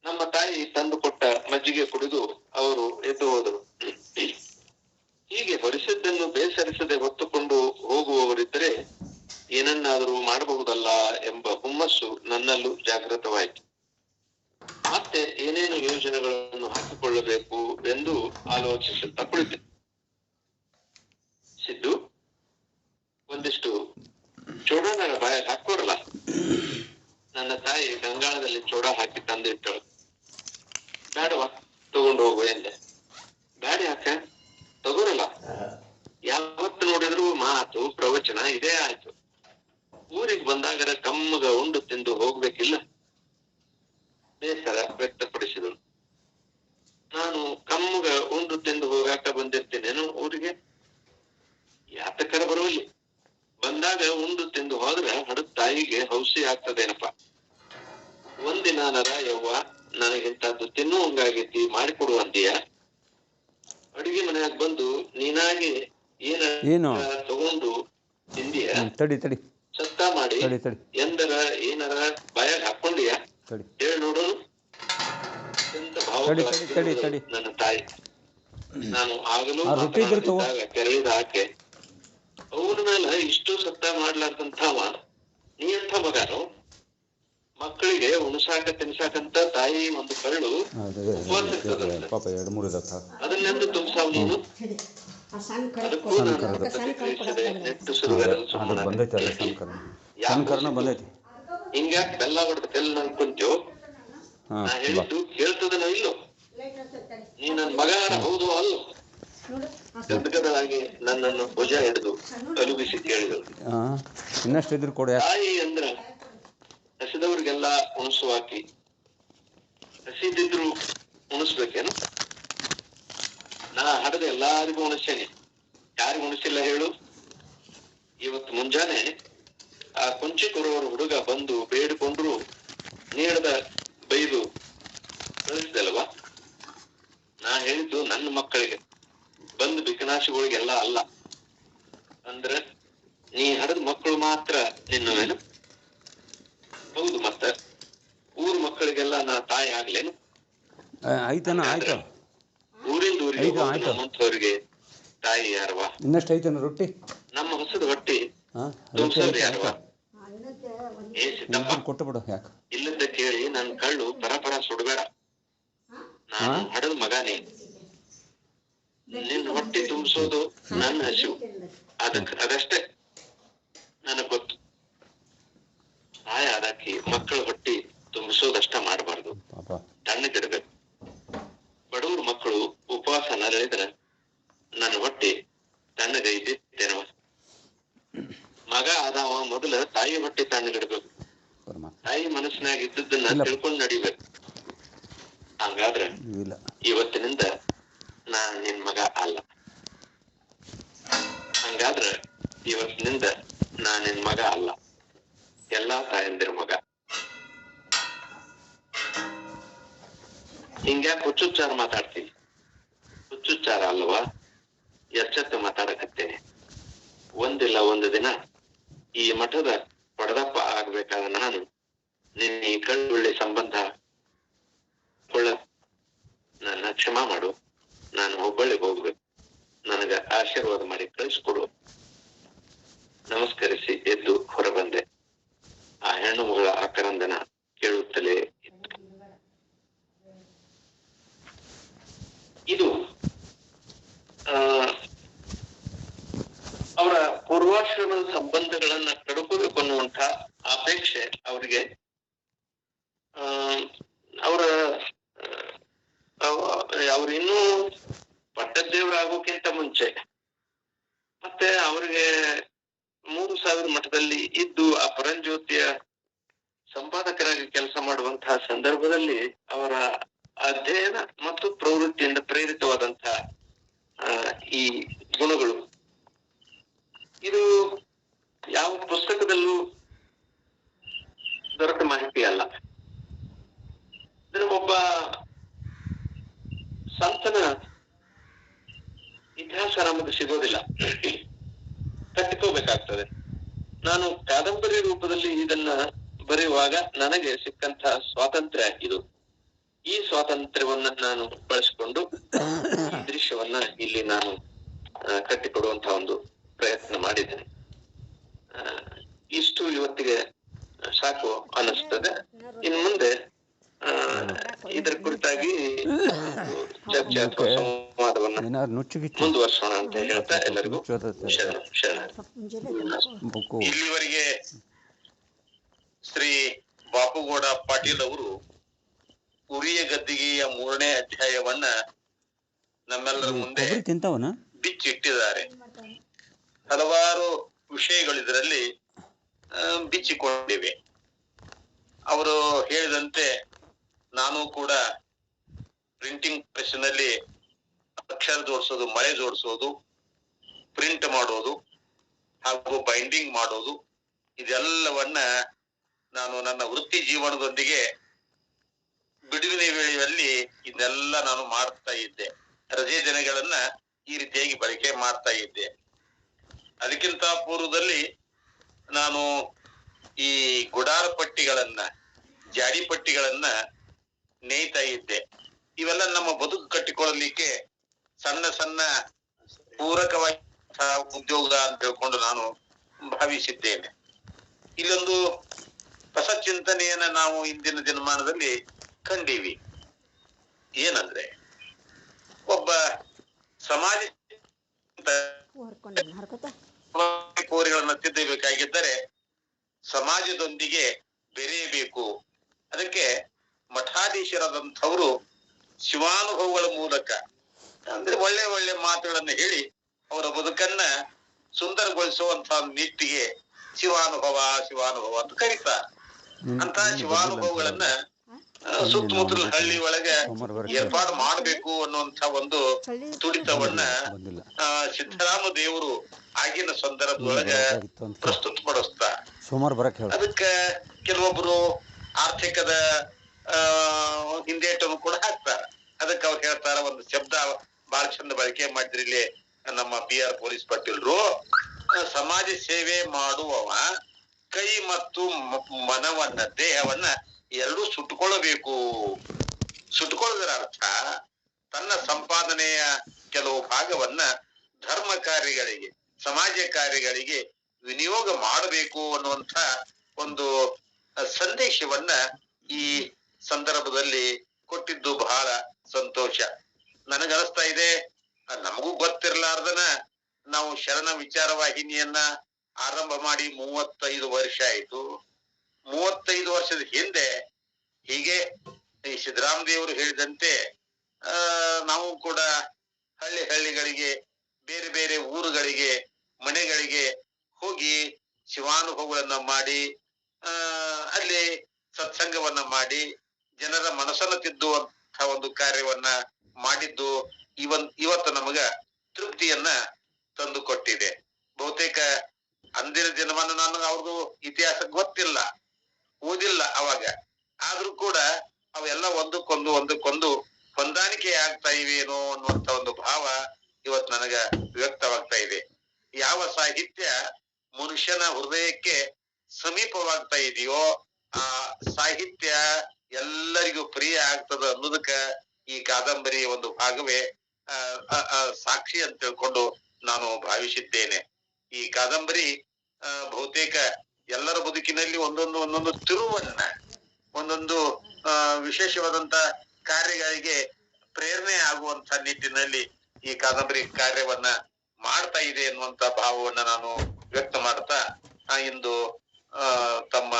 ನಮ್ಮ ತಾಯಿ ತಂದು ಕೊಟ್ಟ ಮಜ್ಜಿಗೆ ಕುಡಿದು ಅವರು ಎದ್ದು ಹೋದರು. ಹೀಗೆ ಹೊರಿಸಿದ್ದನ್ನು ಬೇಸರಿಸದೆ ಹೊತ್ತುಕೊಂಡು ಹೋಗುವವರಿದ್ದರೆ ಏನನ್ನಾದರೂ ಮಾಡಬಹುದಲ್ಲ ಎಂಬ ಹುಮ್ಮಸ್ಸು ನನ್ನಲ್ಲೂ ಜಾಗೃತವಾಯಿತು. ಮತ್ತೆ ಏನೇನು ಯೋಜನೆಗಳನ್ನು ಹಾಕಿಕೊಳ್ಳಬೇಕು ಎಂದು ಆಲೋಚಿಸುತ್ತಾ ಕುಳಿತೆ. ಸಿದ್ದು, ಒಂದಿಷ್ಟು ಚೂಡನ ಬಾಯಾಗ ಹಾಕೋರಲ್ಲ. ನನ್ನ ತಾಯಿ ಗಂಗಾಳದಲ್ಲಿ ಚೂಡ ಹಾಕಿ ತಂದಿಟ್ಟಳು. ಬೇಡವಾ, ತಗೊಂಡು ಹೋಗುವ ಎಂದೆ. ಬ್ಯಾಡಿ ಹಾಕ, ತಗೋರಲ್ಲ. ಯಾವತ್ತು ನೋಡಿದ್ರು ಮಾತು ಪ್ರವಚನ ಇದೇ ಆಯ್ತು. ಊರಿಗೆ ಬಂದಾಗ ಕಮ್ಮಗ ಉಂಡು ತಿಂದು ಹೋಗ್ಬೇಕಿಲ್ಲ? ಬೇಸರ ವ್ಯಕ್ತಪಡಿಸಿದಳು. ನಾನು ಕಮ್ಮಗ ಉಂಡು ತಿಂದು ಹೋಗಾಕ ಬಂದಿರ್ತೀನೇನು ಊರಿಗೆ? ಯಾತಕರ ಬರುವಲ್ಲಿ. ಬಂದಾಗ ಉಂಡು ತಿಂದು ಹೋದ್ರೆ ಹಡದ ತಾಯಿಗೆ ಹೌಸಿ ಆಗ್ತದೇನಪ್ಪ. ಒಂದಿನ ಯವ್ವ ನನಗಿಂತದ್ದು ತಿನ್ನುವಂಗಾಗೈತಿ, ಮಾಡಿಕೊಡು ಅಂತೀಯ. ಅಡಿಗೆ ಮನೆಯಾಗ ಬಂದು ನೀನಾಗಿ ಏನು ತಗೊಂಡು ತಿಂದಿಯ? ಸತ್ತ ಮಾಡಿ ಎಂದರ ಏನರ ಬಾಯಾಗ ಹಾಕೊಂಡಿಯ? ಹೇಳಿ ನೋಡು. ನನ್ನ ತಾಯಿ. ನಾನು ಆಗಲೂ ಕೆರೆದ ಆಕೆ ಅವನ ಮೇಲೆ ಇಷ್ಟು ಸತ್ತ ಮಾಡ್ಲಾರ್ದಂಥವ ನೀ ಎಂಥ ಮಗನು? ಮಕ್ಕಳಿಗೆ ಉಣಸಾಕ ತಿನ್ಸಾಕಂತ ತಾಯಿ ಒಂದು ಕಳ್ಳು ಅದನ್ನೆಂದು ತುಂಬಿಸಾವ್ ನೀನು? ಅದಕ್ಕೂ ಹಿಂಗ್ಯಾಕ್ ಬೆಲ್ಲ ಹೊಡೆದ ತೆಲ್ ಅನ್ಕೊಂತೇವ್? ನಾ ಹೇಳಿದ್ದು ಕೇಳ್ತದನೋ ಇಲ್ಲೋ? ನೀ ನನ್ ಮಗ ಹೌದು ಅಲ್ಲೋ? ಗದಗದಾಗಿ ನನ್ನನ್ನು ಭುಜ ಹಿಡಿದು ತಲುಪಿಸಿ ಕೇಳಿದಳು. ತಾಯಿ ಅಂದ್ರ ಹಸಿದವ್ರಿಗೆಲ್ಲ ಉಣಿಸುವಾಕಿ. ಹಸಿದಿದ್ರು ಉಣಿಸ್ಬೇಕೇನು? ನಾ ಹಡದ ಎಲ್ಲಾರಿಗೂ ಉಣಿಸೇನೆ. ಯಾರಿಗೂ ಉಣಿಸಿಲ್ಲ ಹೇಳು? ಇವತ್ತು ಮುಂಜಾನೆ ಆ ಕುಂಚಿ ಕೊಡುವರ ಹುಡುಗ ಬಂದು ಬೇಡಿಕೊಂಡ್ರು ನೀಡದ ಬೈದು ಕಳಿಸಿದಲ್ವಾ? ನಾ ಹೇಳಿದ್ದು ನನ್ನ ಮಕ್ಕಳಿಗೆ, ಬಂದು ಬಿಕನಾಶಿಗಳಿಗೆಲ್ಲ ಅಲ್ಲ. ಅಂದ್ರ ನೀ ಹಡದ ಮಕ್ಕಳು ಮಾತ್ರ ನಿನ್ನವೇನು? ಹೌದು, ಮತ್ತ ಊರ್ ಮಕ್ಕಳಿಗೆಲ್ಲ ನಾ ತಾಯಿ ಆಗ್ಲೇನು? ಊರಿಂದ ಊರಿಗೆ ನಮ್ಮಂಥವ್ರಿಗೆ ತಾಯಿ ಯಾರವಾ? ರೊಟ್ಟಿ ನಮ್ಮ ಹೊಸದ ಹೊಟ್ಟಿ ತುಂಬಿಸೋದು ಯಾರವಾ? ಏ ಸಿದ್ದಪ್ಪ, ಇಲ್ಲದ ಕೇಳಿ ನನ್ ಕಳ್ಳು ಪರಪರ ಸುಡಬೇಡ. ನಾನು ಹಡದ ಮಗನೇ. ನಿನ್ನ ಹೊಟ್ಟಿ ತುಂಬಿಸೋದು ನನ್ನ ಹಸಿವು. ಅದಷ್ಟೇ ನನಗ್ ಗೊತ್ತು. ಆದಾಕಿ ಮಕ್ಕಳ ಹೊಟ್ಟಿ ತುಂಬಿಸೋದಷ್ಟ ಮಾಡಬಾರ್ದು, ತಣ್ಣಗಿಡ್ಬೇಕು. ಬಡವ್ರ ಮಕ್ಕಳು ಉಪವಾಸ ನರಳಿದ್ರ ನನ್ನ ಹೊಟ್ಟಿ ತಣ್ಣಗೈತೇನವ? ಮಗ ಆದವ ಮೊದಲ ತಾಯಿ ಹೊಟ್ಟಿ ತಣ್ಣಗಿಡ್ಬೇಕು. ತಾಯಿ ಮನಸ್ಸಿನಾಗ ಇದ್ದದ್ದನ್ನ ತಿಳ್ಕೊಂಡ್ ನಡಿಬೇಕು. ಹಂಗಾದ್ರ ಇವತ್ತಿನಿಂದ ನಾನ್ ನಿನ್ ಮಗ ಅಲ್ಲ. ಹಂಗಾದ್ರ ಇವತ್ತಿನಿಂದ ನಾನ್ ನಿನ್ ಮಗ ಅಲ್ಲ, ಎಲ್ಲಾ ತಾಯಂದಿರ ಮಗ. ಹಿಂಗ್ಯಾಕ ಹುಚ್ಚುಚ್ಚಾರ ಮಾತಾಡ್ತೀನಿ? ಹುಚ್ಚುಚ್ಚಾರ ಅಲ್ವಾ, ಎಚ್ಚೆತ್ತ ಮಾತಾಡಕತ್ತೇನೆ. ಒಂದಿಲ್ಲ ಒಂದು ದಿನ ಈ ಮಠದ ಪಡದಪ್ಪ ಆಗ್ಬೇಕಾದ ನಾನು ನಿನ್ನ ಈ ಕಳ್ಳುಳ್ಳಿ ಸಂಬಂಧ ನನ್ನ ಕ್ಷಮಾ ಮಾಡು. ನಾನು ಹುಬ್ಬಳ್ಳಿಗೆ ಹೋಗ್ಬೇಕು. ನನಗ ಆಶೀರ್ವಾದ ಮಾಡಿ ಕಳಿಸ್ಕೊಡು. ನಮಸ್ಕರಿಸಿ ಎದ್ದು ಹೊರಬಂದೆ. ಆ ಹೆಣ್ಣು ಮಗಳ ಆಕರಂದನ ಕೇಳುತ್ತಲೇ ಇತ್ತು. ಇದು ಅವರ ಪೂರ್ವಾಶ್ರಮದ ಸಂಬಂಧಗಳನ್ನ ಕಡ್ಕೋಬೇಕು ಅನ್ನುವಂತ ಅಪೇಕ್ಷೆ ಅವರಿಗೆ ಅವ್ರು ಇನ್ನೂ ಪಟ್ಟದೇವರಾಗೋಕ್ಕಿಂತ ಮುಂಚೆ ಮತ್ತೆ ಅವ್ರಿಗೆ 3000 ಮಠದಲ್ಲಿ ಇದ್ದು ಆ ಪರಂಜ್ಯೋತಿಯ ಪುಸ್ತಕಗಳಲ್ಲಿ ಅವರ ಅಧ್ಯಯನ ಮತ್ತು ಪ್ರವೃತ್ತಿಯಿಂದ ಪ್ರೇರಿತವಾದಂತಹ ಈ ಗುಣಗಳು, ಇದು ಯಾವ ಪುಸ್ತಕದಲ್ಲೂ ದೊರಕ ಮಾಹಿತಿ ಅಲ್ಲ. ಒಬ್ಬ ಸಂತನ ಇತಿಹಾಸ ನಮಗೆ ಸಿಗೋದಿಲ್ಲ, ಕಟ್ಟಿಕೋಬೇಕಾಗ್ತದೆ. ನಾನು ಕಾದಂಬರಿ ರೂಪದಲ್ಲಿ ಇದನ್ನ ಬರೆಯುವಾಗ ನನಗೆ ಸಿಕ್ಕಂತಹ ಸ್ವಾತಂತ್ರ್ಯ ಇದು. ಈ ಸ್ವಾತಂತ್ರ್ಯವನ್ನ ನಾನು ಬಳಸಿಕೊಂಡು ಈ ದೃಶ್ಯವನ್ನ ಇಲ್ಲಿ ನಾನು ಕಟ್ಟಿಕೊಡುವಂತಹ ಒಂದು ಪ್ರಯತ್ನ ಮಾಡಿದ್ದೇನೆ. ಇಷ್ಟು ಇವತ್ತಿಗೆ ಸಾಕು ಅನ್ನಿಸ್ತದೆ. ಇನ್ನು ಮುಂದೆ ಇದರ ಕುರಿತಾಗಿ ಚರ್ಚೆ ಅಥವಾ ಸಂವಾದವನ್ನ ಮುಂದುವರ್ಸೋಣ ಅಂತ ಹೇಳ್ತಾ ಎಲ್ಲರಿಗೂ ಇಲ್ಲಿವರೆಗೆ ಶ್ರೀ ಬಾಪುಗೌಡ ಪಾಟೀಲ್ ಅವರು ಉರಿಯ ಗದ್ದಿಗೆಯ 3ನೇ ಅಧ್ಯಾಯವನ್ನ ನಮ್ಮೆಲ್ಲರ ಮುಂದೆ ಬಿಚ್ಚಿಟ್ಟಿದ್ದಾರೆ. ಹಲವಾರು ವಿಷಯಗಳು ಇದರಲ್ಲಿ ಬಿಚ್ಚಿಕೊಂಡಿವೆ. ಅವರು ಹೇಳಿದಂತೆ ನಾನು ಕೂಡ ಪ್ರಿಂಟಿಂಗ್ ಪ್ರೆಸ್ ನಲ್ಲಿ ಅಕ್ಷರ ಜೋಡಿಸೋದು, ಮಳೆ ಜೋಡಿಸೋದು, ಪ್ರಿಂಟ್ ಮಾಡೋದು ಹಾಗೂ ಬೈಂಡಿಂಗ್ ಮಾಡೋದು, ಇದೆಲ್ಲವನ್ನ ನಾನು ನನ್ನ ವೃತ್ತಿ ಜೀವನದೊಂದಿಗೆ ಬಿಡುವಿನ ವೇಳೆಯಲ್ಲಿ ಇದೆಲ್ಲ ನಾನು ಮಾಡ್ತಾ ಇದ್ದೆ. ರಜೆ ದಿನಗಳನ್ನ ಈ ರೀತಿಯಾಗಿ ಬಳಕೆ ಮಾಡ್ತಾ ಇದ್ದೆ. ಅದಕ್ಕಿಂತ ಪೂರ್ವದಲ್ಲಿ ನಾನು ಈ ಗುಡಾರ ಪಟ್ಟಿಗಳನ್ನ, ಜಾಡಿ ಪಟ್ಟಿಗಳನ್ನ ನೇಯ್ತಾ ಇದ್ದೆ. ಇವೆಲ್ಲ ನಮ್ಮ ಬದುಕು ಕಟ್ಟಿಕೊಳ್ಳಲಿಕ್ಕೆ ಸಣ್ಣ ಸಣ್ಣ ಪೂರಕವಾಗಿ ಉದ್ಯೋಗ ಅಂತ ಹೇಳ್ಕೊಂಡು ನಾನು ಭಾವಿಸಿದ್ದೇನೆ. ಇಲ್ಲೊಂದು ಹೊಸ ಚಿಂತನೆಯನ್ನ ನಾವು ಇಂದಿನ ದಿನಮಾನದಲ್ಲಿ ಕಂಡೀವಿ. ಏನಂದ್ರೆ, ಒಬ್ಬ ಸಮಾಜ ಕೋರಿಗಳನ್ನ ತಿದ್ದಬೇಕಾಗಿದ್ದರೆ ಸಮಾಜದೊಂದಿಗೆ ಬೆರೆಯಬೇಕು. ಅದಕ್ಕೆ ಮಠಾಧೀಶರಾದಂಥವರು ಶಿವಾನುಭವಗಳ ಮೂಲಕ, ಅಂದ್ರೆ ಒಳ್ಳೆ ಒಳ್ಳೆ ಮಾತುಗಳನ್ನ ಹೇಳಿ ಅವರ ಬದುಕನ್ನ ಸುಂದರಗೊಳಿಸುವಂತಹ ನಿಟ್ಟಿಗೆ ಶಿವಾನುಭವ ಅಂತ ಕರೀತಾರೆ. ಅಂತ ಶಿವಾನುಭವಗಳನ್ನ ಸುತ್ತಮುತ್ತಲ ಹಳ್ಳಿ ಒಳಗೆ ಏರ್ಪಾಡು ಮಾಡಬೇಕು ಅನ್ನುವಂತ ಒಂದು ತುಡಿತವನ್ನ ಸಿದ್ದರಾಮ ದೇವರು ಆಗಿನ ಸಂದರ್ಭದೊಳಗ ಪ್ರಸ್ತುತಪಡಿಸ್ತಾರೆ. ಅದಕ್ಕೆ ಕೆಲವೊಬ್ರು ಆರ್ಥಿಕದ ಹಿಂದೇಟನ್ನು ಕೂಡ ಹಾಕ್ತಾರ. ಅದಕ್ಕೆ ಅವ್ರು ಹೇಳ್ತಾರ, ಒಂದು ಶಬ್ದ ಬಹಳ ಚಂದ ಬಳಕೆ ಮಾಡಿದ್ರಿ ಇಲ್ಲಿ ನಮ್ಮ PR ಪೊಲೀಸ್ ಪಾಟೀಲ್ರು, ಸಮಾಜ ಸೇವೆ ಮಾಡುವವ ಕೈ ಮತ್ತು ಮನವನ್ನ, ದೇಹವನ್ನ ಎರಡೂ ಸುಟ್ಟುಕೊಳ್ಳಬೇಕು. ಸುಟ್ಟುಕೊಳ್ಳೋದರ ಅರ್ಥ ತನ್ನ ಸಂಪಾದನೆಯ ಕೆಲವು ಭಾಗವನ್ನ ಧರ್ಮ ಕಾರ್ಯಗಳಿಗೆ, ಸಮಾಜ ಕಾರ್ಯಗಳಿಗೆ ವಿನಿಯೋಗ ಮಾಡಬೇಕು ಅನ್ನುವಂಥ ಒಂದು ಸಂದೇಶವನ್ನ ಈ ಸಂದರ್ಭದಲ್ಲಿ ಕೊಟ್ಟಿದ್ದು ಬಹಳ ಸಂತೋಷ. ನನಗನಿಸ್ತಾ ಇದೆ, ನಮಗೂ ಗೊತ್ತಿರ್ಲಾರ್ದನ ನಾವು ಶರಣ ವಿಚಾರ ವಾಹಿನಿಯನ್ನ ಆರಂಭ ಮಾಡಿ 35 ವರ್ಷ ಆಯ್ತು. 35 ವರ್ಷದ ಹಿಂದೆ ಹೀಗೆ ಈ ಸಿದ್ದರಾಮ ದೇವರು ಹೇಳಿದಂತೆ ನಾವು ಕೂಡ ಹಳ್ಳಿಗಳಿಗೆ, ಬೇರೆ ಬೇರೆ ಊರುಗಳಿಗೆ, ಮನೆಗಳಿಗೆ ಹೋಗಿ ಶಿವಾನುಭವಗಳನ್ನ ಮಾಡಿ, ಅಲ್ಲಿ ಸತ್ಸಂಗವನ್ನ ಮಾಡಿ ಜನರ ಮನಸ್ಸನ್ನ ತಿದ್ದುವಂತಹ ಒಂದು ಕಾರ್ಯವನ್ನ ಮಾಡಿದ್ದು ಇವತ್ತು ನಮಗ ತೃಪ್ತಿಯನ್ನ ತಂದು ಕೊಟ್ಟಿದೆ. ಬಹುತೇಕ ಅಂದಿನ ದಿನವನ್ನ ನಾನು ಅವ್ರದ್ದು ಇತಿಹಾಸ ಗೊತ್ತಿಲ್ಲ, ಓದಿಲ್ಲ ಅವಾಗ. ಆದ್ರೂ ಕೂಡ ಅವೆಲ್ಲ ಒಂದಕ್ಕೊಂದು ಹೊಂದಾಣಿಕೆ ಆಗ್ತಾ ಇವೇನೋ ಅನ್ನುವಂತ ಒಂದು ಭಾವ ಇವತ್ತು ನನಗ ವ್ಯಕ್ತವಾಗ್ತಾ ಇದೆ. ಯಾವ ಸಾಹಿತ್ಯ ಮನುಷ್ಯನ ಹೃದಯಕ್ಕೆ ಸಮೀಪವಾಗ್ತಾ ಇದೆಯೋ ಆ ಸಾಹಿತ್ಯ ಎಲ್ಲರಿಗೂ ಪ್ರಿಯ ಆಗ್ತದ ಅನ್ನೋದಕ್ಕ ಈ ಕಾದಂಬರಿಯ ಒಂದು ಭಾಗವೇ ಸಾಕ್ಷಿ ಅಂತ ತಿಳ್ಕೊಂಡು ನಾನು ಭಾವಿಸಿದ್ದೇನೆ. ಈ ಕಾದಂಬರಿ ಬಹುತೇಕ ಎಲ್ಲರ ಬದುಕಿನಲ್ಲಿ ಒಂದೊಂದು ತಿರುವನ್ನ, ಒಂದೊಂದು ವಿಶೇಷವಾದಂತ ಕಾರ್ಯಗಳಿಗೆ ಪ್ರೇರಣೆ ಆಗುವಂತ ನಿಟ್ಟಿನಲ್ಲಿ ಈ ಕಾದಂಬರಿ ಕಾರ್ಯವನ್ನ ಮಾಡ್ತಾ ಇದೆ ಎನ್ನುವಂತ ಭಾವವನ್ನ ನಾನು ವ್ಯಕ್ತ ಮಾಡ್ತಾ ಇಂದು ತಮ್ಮ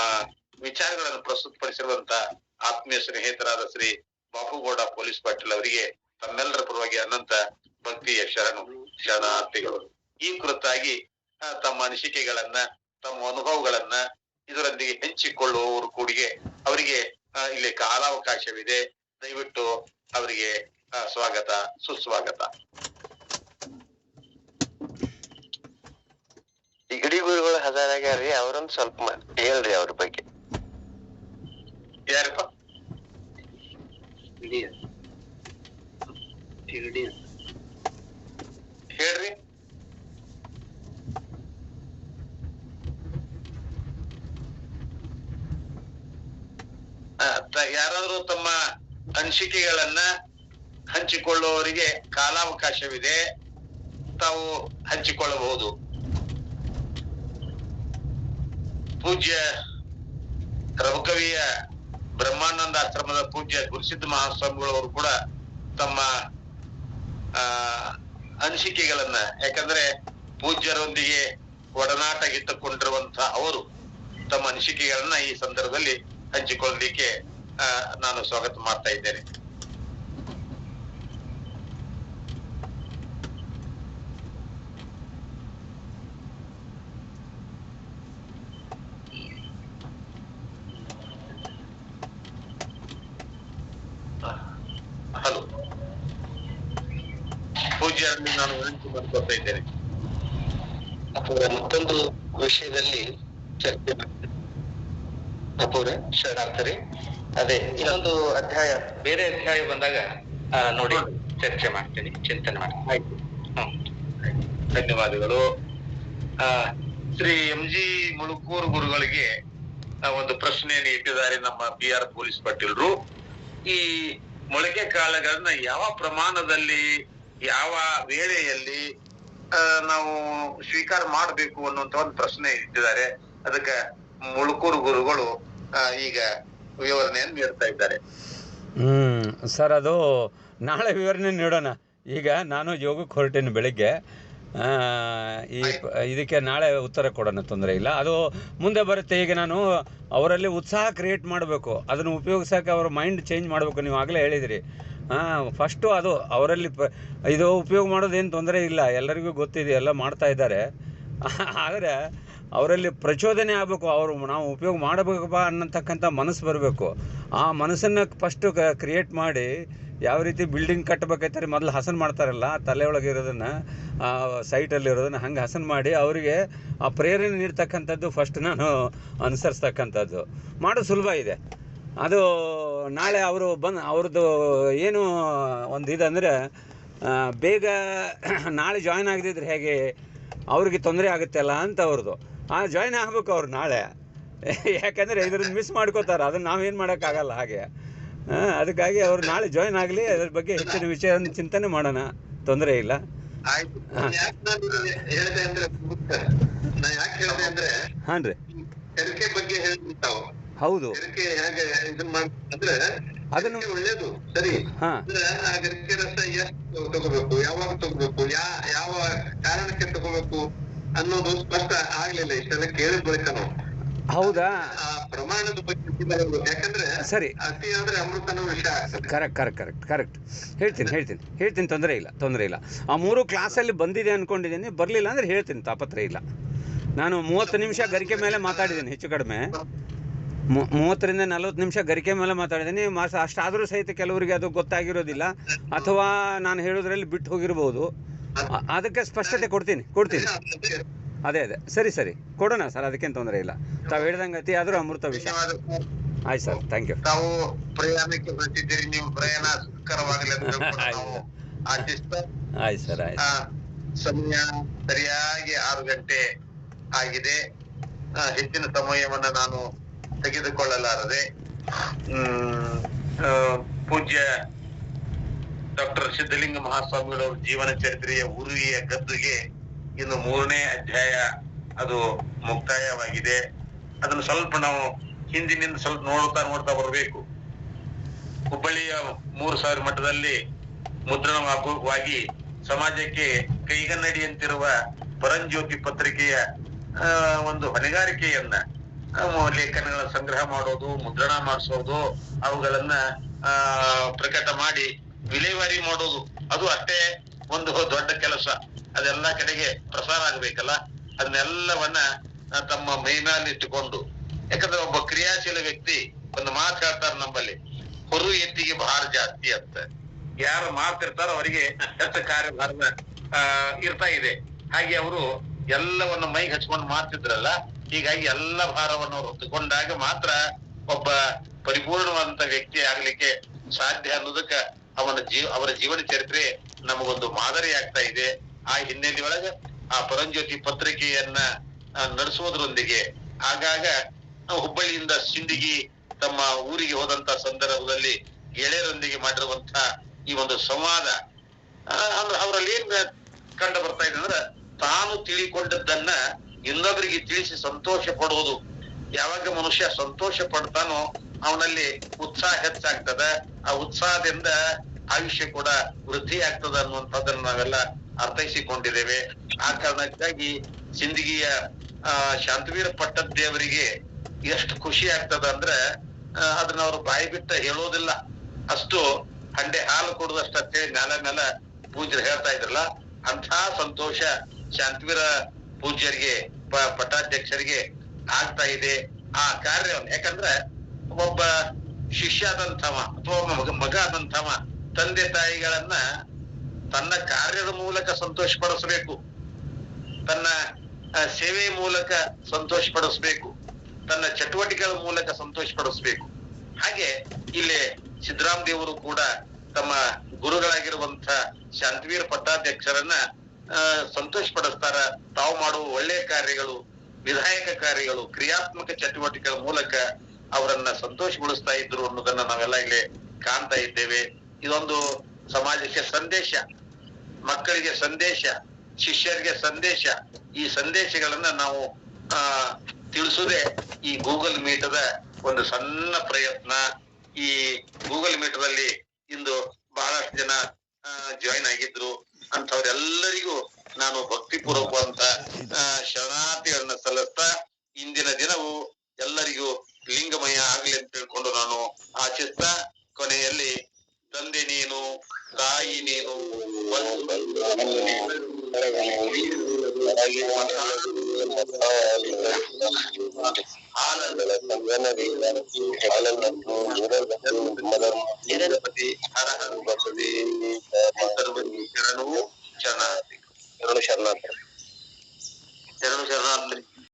ವಿಚಾರಗಳನ್ನು ಪ್ರಸ್ತುತಪಡಿಸಿರುವಂತ ಆತ್ಮೀಯ ಸ್ನೇಹಿತರಾದ ಶ್ರೀ ಬಾಪುಗೌಡ ಪೊಲೀಸ್ ಪಾಟೀಲ್ ಅವರಿಗೆ ತಮ್ಮೆಲ್ಲರ ಪರವಾಗಿ ಅನಂತ ಭಕ್ತಿಯ ಶರಣಾರ್ಥಿಗಳು. ಈ ಕುರಿತಾಗಿ ತಮ್ಮ ಅನಿಸಿಕೆಗಳನ್ನ, ತಮ್ಮ ಅನುಭವಗಳನ್ನ ಇದರೊಂದಿಗೆ ಹಂಚಿಕೊಳ್ಳುವವರು ಕೂಡಿಗೆ ಅವರಿಗೆ ಇಲ್ಲಿ ಕಾಲಾವಕಾಶವಿದೆ. ದಯವಿಟ್ಟು ಅವರಿಗೆ ಸ್ವಾಗತ ಸುಸ್ವಾಗತ. ಇಗಡಿ ಗುರುಗಳು ಹಜಾರಾಗ್ಯಾರ್ರಿ, ಅವ್ರೊಂದ್ ಸ್ವಲ್ಪ ಹೇಳ್ರಿ ಅವ್ರ ಬಗ್ಗೆ. ಯಾರಪ್ಪ? ಹೇಳ್ರಿ. ಯಾರಾದ್ರೂ ತಮ್ಮ ಅನಿಸಿಕೆಗಳನ್ನ ಹಂಚಿಕೊಳ್ಳುವವರಿಗೆ ಕಾಲಾವಕಾಶವಿದೆ, ತಾವು ಹಂಚಿಕೊಳ್ಳಬಹುದು. ಪೂಜ್ಯ ರಘುಕವಿಯ ಬ್ರಹ್ಮಾನಂದ ಆಶ್ರಮದ ಪೂಜ್ಯ ಗುರುಸಿದ್ಧ ಮಹಾಸ್ವಾಮಿಗಳವರು ಕೂಡ ತಮ್ಮ ಅನಿಸಿಕೆಗಳನ್ನ, ಯಾಕಂದ್ರೆ ಪೂಜ್ಯರೊಂದಿಗೆ ಒಡನಾಟ ಇಟ್ಟುಕೊಂಡಿರುವಂತಹ ಅವರು ತಮ್ಮ ಅನಿಸಿಕೆಗಳನ್ನ ಈ ಸಂದರ್ಭದಲ್ಲಿ ಹಂಚಿಕೊಳ್ಳಲಿಕ್ಕೆ ನಾನು ಸ್ವಾಗತ ಮಾಡ್ತಾ ಇದ್ದೇನೆ. ಹಲೋ, ಪೂಜ್ಯರಲ್ಲಿ ನಾನು ವಿನಂತಿ ಮಾಡ್ಕೊಳ್ತಾ ಇದ್ದೇನೆ. ಮತ್ತೊಂದು ವಿಷಯದಲ್ಲಿ ಚರ್ಚೆ ಮಾಡ್ತೇನೆ. ಶರಣಾರ್ಥರಿ, ಅದೇ ಇನ್ನೊಂದು ಅಧ್ಯಾಯ, ಬೇರೆ ಅಧ್ಯಾಯ ಬಂದಾಗ ನೋಡಿ ಚರ್ಚೆ ಮಾಡ್ತೀನಿ, ಚಿಂತನೆ ಮಾಡ್ತೀನಿ. ಆಯ್ತು, ಧನ್ಯವಾದಗಳು. ಶ್ರೀ MG ಮುಳುಕೂರು ಗುರುಗಳಿಗೆ ಒಂದು ಪ್ರಶ್ನೆಯನ್ನು ಇಟ್ಟಿದ್ದಾರೆ ನಮ್ಮ BR ಪೊಲೀಸ್ ಪಾಟೀಲ್ರು. ಈ ಮೊಳಕೆ ಕಾಳುಗಳನ್ನ ಯಾವ ಪ್ರಮಾಣದಲ್ಲಿ, ಯಾವ ವೇಳೆಯಲ್ಲಿ ನಾವು ಸ್ವೀಕಾರ ಮಾಡಬೇಕು ಅನ್ನುವಂತ ಒಂದು ಪ್ರಶ್ನೆ ಇಟ್ಟಿದ್ದಾರೆ. ಅದಕ್ಕೆ ಮುಳುಕೂರು ಗುರುಗಳು ಈಗ ವಿವರಣೆಯನ್ನು ನೀಡ್ತಾ ಇದ್ದಾರೆ. ಸರ್, ಅದು ನಾಳೆ ವಿವರಣೆ ನೀಡೋಣ. ಈಗ ನಾನು ಯೋಗಕ್ಕೆ ಹೊರಟೇನೆ ಬೆಳಿಗ್ಗೆ. ಇದಕ್ಕೆ ನಾಳೆ ಉತ್ತರ ಕೊಡೋಣ, ತೊಂದರೆ ಇಲ್ಲ. ಅದು ಮುಂದೆ ಬರುತ್ತೆ. ಈಗ ನಾನು ಅವರಲ್ಲಿ ಉತ್ಸಾಹ ಕ್ರಿಯೇಟ್ ಮಾಡಬೇಕು, ಅದನ್ನು ಉಪಯೋಗಿಸೋಕೆ ಅವ್ರ ಮೈಂಡ್ ಚೇಂಜ್ ಮಾಡಬೇಕು. ನೀವು ಆಗಲೇ ಹೇಳಿದಿರಿ. ಫಸ್ಟು ಅದು ಅವರಲ್ಲಿ ಇದು ಉಪಯೋಗ ಮಾಡೋದೇನು ತೊಂದರೆ ಇಲ್ಲ, ಎಲ್ಲರಿಗೂ ಗೊತ್ತಿದೆ, ಎಲ್ಲ ಮಾಡ್ತಾ ಇದ್ದಾರೆ. ಆದರೆ ಅವರಲ್ಲಿ ಪ್ರಚೋದನೆ ಆಗಬೇಕು. ಅವರು ನಾವು ಉಪಯೋಗ ಮಾಡಬೇಕಪ್ಪ ಅನ್ನತಕ್ಕಂಥ ಮನಸ್ಸು ಬರಬೇಕು. ಆ ಮನಸ್ಸನ್ನು ಫಸ್ಟು ಕ್ರಿಯೇಟ್ ಮಾಡಿ, ಯಾವ ರೀತಿ ಬಿಲ್ಡಿಂಗ್ ಕಟ್ಟಬೇಕಾಯ್ತಾರೆ ಮೊದಲು ಹಸನ್ ಮಾಡ್ತಾರಲ್ಲ, ತಲೆ ಒಳಗೆ ಇರೋದನ್ನು, ಸೈಟಲ್ಲಿರೋದನ್ನು ಹಂಗೆ ಹಸನ್ ಮಾಡಿ ಅವರಿಗೆ ಆ ಪ್ರೇರಣೆ ನೀಡ್ತಕ್ಕಂಥದ್ದು ಫಸ್ಟ್ ನಾನು ಅನುಸರಿಸ್ತಕ್ಕಂಥದ್ದು. ಮಾಡೋದು ಸುಲಭ ಇದೆ. ಅದು ನಾಳೆ ಅವರು ಅವ್ರದ್ದು ಏನು ಒಂದು ಇದಂದರೆ, ಬೇಗ ನಾಳೆ ಜಾಯ್ನ್ ಆಗದಿದ್ರೆ ಹೇಗೆ ಅವ್ರಿಗೆ ತೊಂದರೆ ಆಗುತ್ತೆ ಅಲ್ಲ ಅಂತ ಅವ್ರದ್ದು. ಜಾಯ್ನ್ ಆಗಬೇಕು ಅವ್ರು ನಾಳೆ, ಯಾಕಂದರೆ ಇದನ್ನು ಮಿಸ್ ಮಾಡ್ಕೋತಾರೆ. ಅದನ್ನು ನಾವೇನು ಮಾಡೋಕ್ಕಾಗಲ್ಲ ಹಾಗೆ. ಅದಕ್ಕಾಗಿ ಅವ್ರು ನಾಳೆ ಜಾಯ್ನ್ ಆಗಲಿ, ಅದ್ರ ಬಗ್ಗೆ ಹೆಚ್ಚಿನ ವಿಷಯ ಚಿಂತನೆ ಮಾಡೋಣ, ತೊಂದರೆ ಇಲ್ಲ. ಹಾಂ ರೀ, ಹೌದು, ಅದನ್ನು ಒಳ್ಳೇದು ಸರಿ. ಗರಿಕೆ ರಸ ಎಷ್ಟು ತಗೋಬೇಕು, ಯಾವಾಗ ತಗೋಬೇಕು, ಯಾವ ಕಾರಣಕ್ಕೆ ತಗೋಬೇಕು ಅನ್ನೋದು ಸ್ಪಷ್ಟ ಆಗ್ಲಿಲ್ಲ. ಇಷ್ಟೆಲ್ಲ ಕೇಳಿದ ಬಳಿಕ ನಾವು ಹೌದಾ ಪ್ರಮಾಣದ ಬಗ್ಗೆ, ಯಾಕಂದ್ರೆ ಸರಿ, ಅತಿ ಆದ್ರೆ ಅಮೃತನೂ ವಿಷ ಆಗ್ತದೆ. ಕರೆಕ್ಟ್ ಹೇಳ್ತೀನಿ, ತೊಂದರೆ ಇಲ್ಲ. ಆ 3 ಕ್ಲಾಸಲ್ಲಿ ಬಂದಿದೆ ಅಂದ್ಕೊಂಡಿದ್ದೀನಿ, ಬರಲಿಲ್ಲ ಅಂದರೆ ಹೇಳ್ತೀನಿ, ತಾಪತ್ರ ಇಲ್ಲ. ನಾನು 30 ನಿಮಿಷ ಗರಿಕೆ ಮೇಲೆ ಮಾತಾಡಿದ್ದೀನಿ, ಹೆಚ್ಚು ಕಡಿಮೆ 30ರಿಂದ 40 ನಿಮಿಷ ಗರಿಕೆ ಮೇಲೆ ಮಾತಾಡಿದ್ದೀನಿ. ಅಷ್ಟಾದರೂ ಸಹಿತ ಕೆಲವರಿಗೆ ಅದು ಗೊತ್ತಾಗಿರೋದಿಲ್ಲ, ಅಥವಾ ನಾನು ಹೇಳೋದ್ರಲ್ಲಿ ಬಿಟ್ಟು ಹೋಗಿರ್ಬೋದು. ಅದಕ್ಕೆ ಸ್ಪಷ್ಟತೆ ಕೊಡ್ತೀನಿ. ಅದೇ ಸರಿ ಕೊಡೋಣ ಸರ್, ಅದಕ್ಕೇನು ತೊಂದರೆ ಇಲ್ಲ. ತಾವು ಹೇಳ್ದಂಗೆ ಅತಿ ಆದರೂ ಅಮೃತ ವಿಷಯ. ಆಯ್ತು ಸರ್, ಥ್ಯಾಂಕ್ ಯು. ತಾವು ಪ್ರಯಾಣಕ್ಕೆ ಹೊರಟಿದ್ದೀರಿ, ನೀವು ಪ್ರಯಾಣ ಸುಖಕರವಾಗಲಿ ಅಂತ ಆಶಿಸ್ತಾ. ಆಯ್ತು ಸರ್, ಆಯ್ತು. ಸಮಯ ಸರಿಯಾಗಿ 6 ಗಂಟೆ ಆಗಿದೆ. ಹೆಚ್ಚಿನ ಸಮಯವನ್ನ ನಾನು ತೆಗೆದುಕೊಳ್ಳಲಾರದೆ, ಪೂಜ್ಯ ಡಾಕ್ಟರ್ ಸಿದ್ಧಲಿಂಗ ಮಹಾಸ್ವಾಮಿಗಳವರ ಜೀವನ ಚರಿತ್ರೆಯ ಉರುವಿಯ ಗದ್ದುಗೆ ಇನ್ನು 3ನೇ ಅಧ್ಯಾಯ ಅದು ಮುಕ್ತಾಯವಾಗಿದೆ. ಅದನ್ನು ಸ್ವಲ್ಪ ನಾವು ಹಿಂದಿನಿಂದ ಸ್ವಲ್ಪ ನೋಡ್ತಾ ಬರಬೇಕು. ಹುಬ್ಬಳ್ಳಿಯ 3000 ಮಟ್ಟದಲ್ಲಿ ಮುದ್ರಣವಾಗಿ ಸಮಾಜಕ್ಕೆ ಕೈಗನ್ನಡಿಯಂತಿರುವ ಪರಂಜ್ಯೋತಿ ಪತ್ರಿಕೆಯ ಒಂದು ಹೊಣೆಗಾರಿಕೆಯನ್ನ, ಲೇಖನಗಳ ಸಂಗ್ರಹ ಮಾಡೋದು, ಮುದ್ರಣ ಮಾಡಿಸೋದು, ಅವುಗಳನ್ನ ಪ್ರಕಟ ಮಾಡಿ ವಿಲೇವಾರಿ ಮಾಡೋದು, ಅದು ಅಷ್ಟೇ ಒಂದು ದೊಡ್ಡ ಕೆಲಸ. ಅದೆಲ್ಲ ಕಡೆಗೆ ಪ್ರಸಾರ ಆಗ್ಬೇಕಲ್ಲ, ಅದನ್ನೆಲ್ಲವನ್ನ ತಮ್ಮ ಮೈ ಮೇಲೆ ಇಟ್ಟುಕೊಂಡು, ಯಾಕಂದ್ರೆ ಒಬ್ಬ ಕ್ರಿಯಾಶೀಲ ವ್ಯಕ್ತಿ ಒಂದು ಮಾತು ಹೇಳ್ತಾರ ನಮ್ಮಲ್ಲಿ, ಹೊರು ಎತ್ತಿಗೆ ಭಾರ ಜಾಸ್ತಿ ಅಂತ. ಯಾರು ಮಾಡ್ತಿರ್ತಾರೋ ಅವರಿಗೆ ಹೆಚ್ಚು ಕಾರ್ಯಭಾರ ಇರ್ತಾ ಇದೆ. ಹಾಗೆ ಅವರು ಎಲ್ಲವನ್ನ ಮೈಗೆ ಹಚ್ಕೊಂಡು ಮಾಡ್ತಿದ್ರಲ್ಲ, ಹೀಗಾಗಿ ಎಲ್ಲ ಭಾರವನ್ನು ಅವರು ಹೊತ್ತುಕೊಂಡಾಗ ಮಾತ್ರ ಒಬ್ಬ ಪರಿಪೂರ್ಣವಾದಂತ ವ್ಯಕ್ತಿ ಆಗ್ಲಿಕ್ಕೆ ಸಾಧ್ಯ ಅನ್ನೋದಕ್ಕ ಅವರ ಜೀವನ ಚರಿತ್ರೆ ನಮಗೊಂದು ಮಾದರಿ ಆಗ್ತಾ ಇದೆ. ಆ ಹಿನ್ನೆಲೆ ಒಳಗ ಆ ಪರಂಜ್ಯೋತಿ ಪತ್ರಿಕೆಯನ್ನ ನಡೆಸುವುದರೊಂದಿಗೆ ಆಗಾಗ ಹುಬ್ಬಳ್ಳಿಯಿಂದ ಸಿಂದಗಿ ತಮ್ಮ ಊರಿಗೆ ಹೋದಂತ ಸಂದರ್ಭದಲ್ಲಿ ಗೆಳೆಯರೊಂದಿಗೆ ಮಾಡಿರುವಂತ ಈ ಒಂದು ಸಂವಾದ ಅಂದ್ರೆ ಅವರಲ್ಲಿ ಏನ್ ಕಂಡು ಬರ್ತಾ ಇದೆ ಅಂದ್ರೆ, ತಾನು ತಿಳಿಕೊಂಡದ್ದನ್ನ ಇನ್ನೊಬ್ಬರಿಗೆ ತಿಳಿಸಿ ಸಂತೋಷ ಪಡುವುದು. ಯಾವಾಗ ಮನುಷ್ಯ ಸಂತೋಷ ಪಡ್ತಾನೋ ಅವನಲ್ಲಿ ಉತ್ಸಾಹ ಹೆಚ್ಚಾಗ್ತದ. ಆ ಉತ್ಸಾಹದಿಂದ ಆಯುಷ್ಯ ಕೂಡ ವೃದ್ಧಿ ಆಗ್ತದ ಅನ್ನುವಂಥದ್ದನ್ನ ನಾವೆಲ್ಲ ಅರ್ಥೈಸಿಕೊಂಡಿದ್ದೇವೆ. ಆ ಕಾರಣಕ್ಕಾಗಿ ಸಿಂದಗಿಯ ಶಾಂತವೀರ ಪಟ್ಟದೇವರಿಗೆ ಎಷ್ಟು ಖುಷಿ ಆಗ್ತದ ಅಂದ್ರೆ ಅದನ್ನ ಅವ್ರು ಬಾಯಿ ಬಿಟ್ಟ ಹೇಳೋದಿಲ್ಲ. ಅಷ್ಟು ಹಂಡೆ ಹಾಲು ಕೊಡುದಷ್ಟ ಅಂತೇಳಿ ಮೇಲ ಪೂಜ್ಯರು ಹೇಳ್ತಾ ಇದ್ರಲ್ಲ, ಅಂಥ ಸಂತೋಷ ಶಾಂತವೀರ ಪೂಜ್ಯರಿಗೆ ಪಟ್ಟಾಧ್ಯಕ್ಷರಿಗೆ ಆಗ್ತಾ ಇದೆ ಆ ಕಾರ್ಯವನ್ನು. ಯಾಕಂದ್ರೆ ಒಬ್ಬ ಶಿಷ್ಯ ಆದಂಥವ ಅಥವಾ ಮಗ ಆದಂಥವ ತಂದೆ ತಾಯಿಗಳನ್ನ ತನ್ನ ಕಾರ್ಯದ ಮೂಲಕ ಸಂತೋಷ ಪಡಿಸ್ಬೇಕು, ತನ್ನ ಸೇವೆಯ ಮೂಲಕ ಸಂತೋಷ ಪಡಿಸ್ಬೇಕು, ತನ್ನ ಚಟುವಟಿಕೆಗಳ ಮೂಲಕ ಸಂತೋಷ ಪಡಿಸ್ಬೇಕು. ಹಾಗೆ ಇಲ್ಲಿ ಸಿದ್ದರಾಮ ದೇವರು ಕೂಡ ತಮ್ಮ ಗುರುಗಳಾಗಿರುವಂತ ಶಾಂತವೀರ ಪಟ್ಟಾಧ್ಯಕ್ಷರನ್ನ ಸಂತೋಷ ಪಡಿಸ್ತಾರ. ತಾವು ಮಾಡುವ ಒಳ್ಳೆಯ ಕಾರ್ಯಗಳು, ವಿಧಾಯಕ ಕಾರ್ಯಗಳು, ಕ್ರಿಯಾತ್ಮಕ ಚಟುವಟಿಕೆಗಳ ಮೂಲಕ ಅವರನ್ನ ಸಂತೋಷಗೊಳಿಸ್ತಾ ಇದ್ರು ಅನ್ನೋದನ್ನ ನಾವೆಲ್ಲ ಇಲ್ಲಿ ಕಾಣ್ತಾ ಇದ್ದೇವೆ. ಇದೊಂದು ಸಮಾಜಕ್ಕೆ ಸಂದೇಶ, ಮಕ್ಕಳಿಗೆ ಸಂದೇಶ, ಶಿಷ್ಯರಿಗೆ ಸಂದೇಶ. ಈ ಸಂದೇಶಗಳನ್ನ ನಾವು ತಿಳಿಸುವುದೇ ಈ ಗೂಗಲ್ ಮೀಟದ ಒಂದು ಸಣ್ಣ ಪ್ರಯತ್ನ. ಈ ಗೂಗಲ್ ಮೀಟದಲ್ಲಿ ಇಂದು ಬಹಳಷ್ಟು ಜನ ಜಾಯಿನ್ ಆಗಿದ್ರು. ಅಂಥವ್ರೆಲ್ಲರಿಗೂ ನಾನು ಭಕ್ತಿಪೂರ್ವಕವಂತ ಶರಣಾರ್ಥಿಗಳನ್ನ ಸಲ್ಲಿಸ್ತಾ, ಇಂದಿನ ದಿನವು ಎಲ್ಲರಿಗೂ ಲಿಂಗಮಯ ಆಗ್ಲಿ ಅಂತ ತಿಳ್ಕೊಂಡು ನಾನು ಆಶಿಸ್ತಾ, ಕೊನೆಯಲ್ಲಿ ತಂದೆ ನೀನು, ತಾಯಿ ನೀನು, ಹರ ಹರ ಬಸದಿ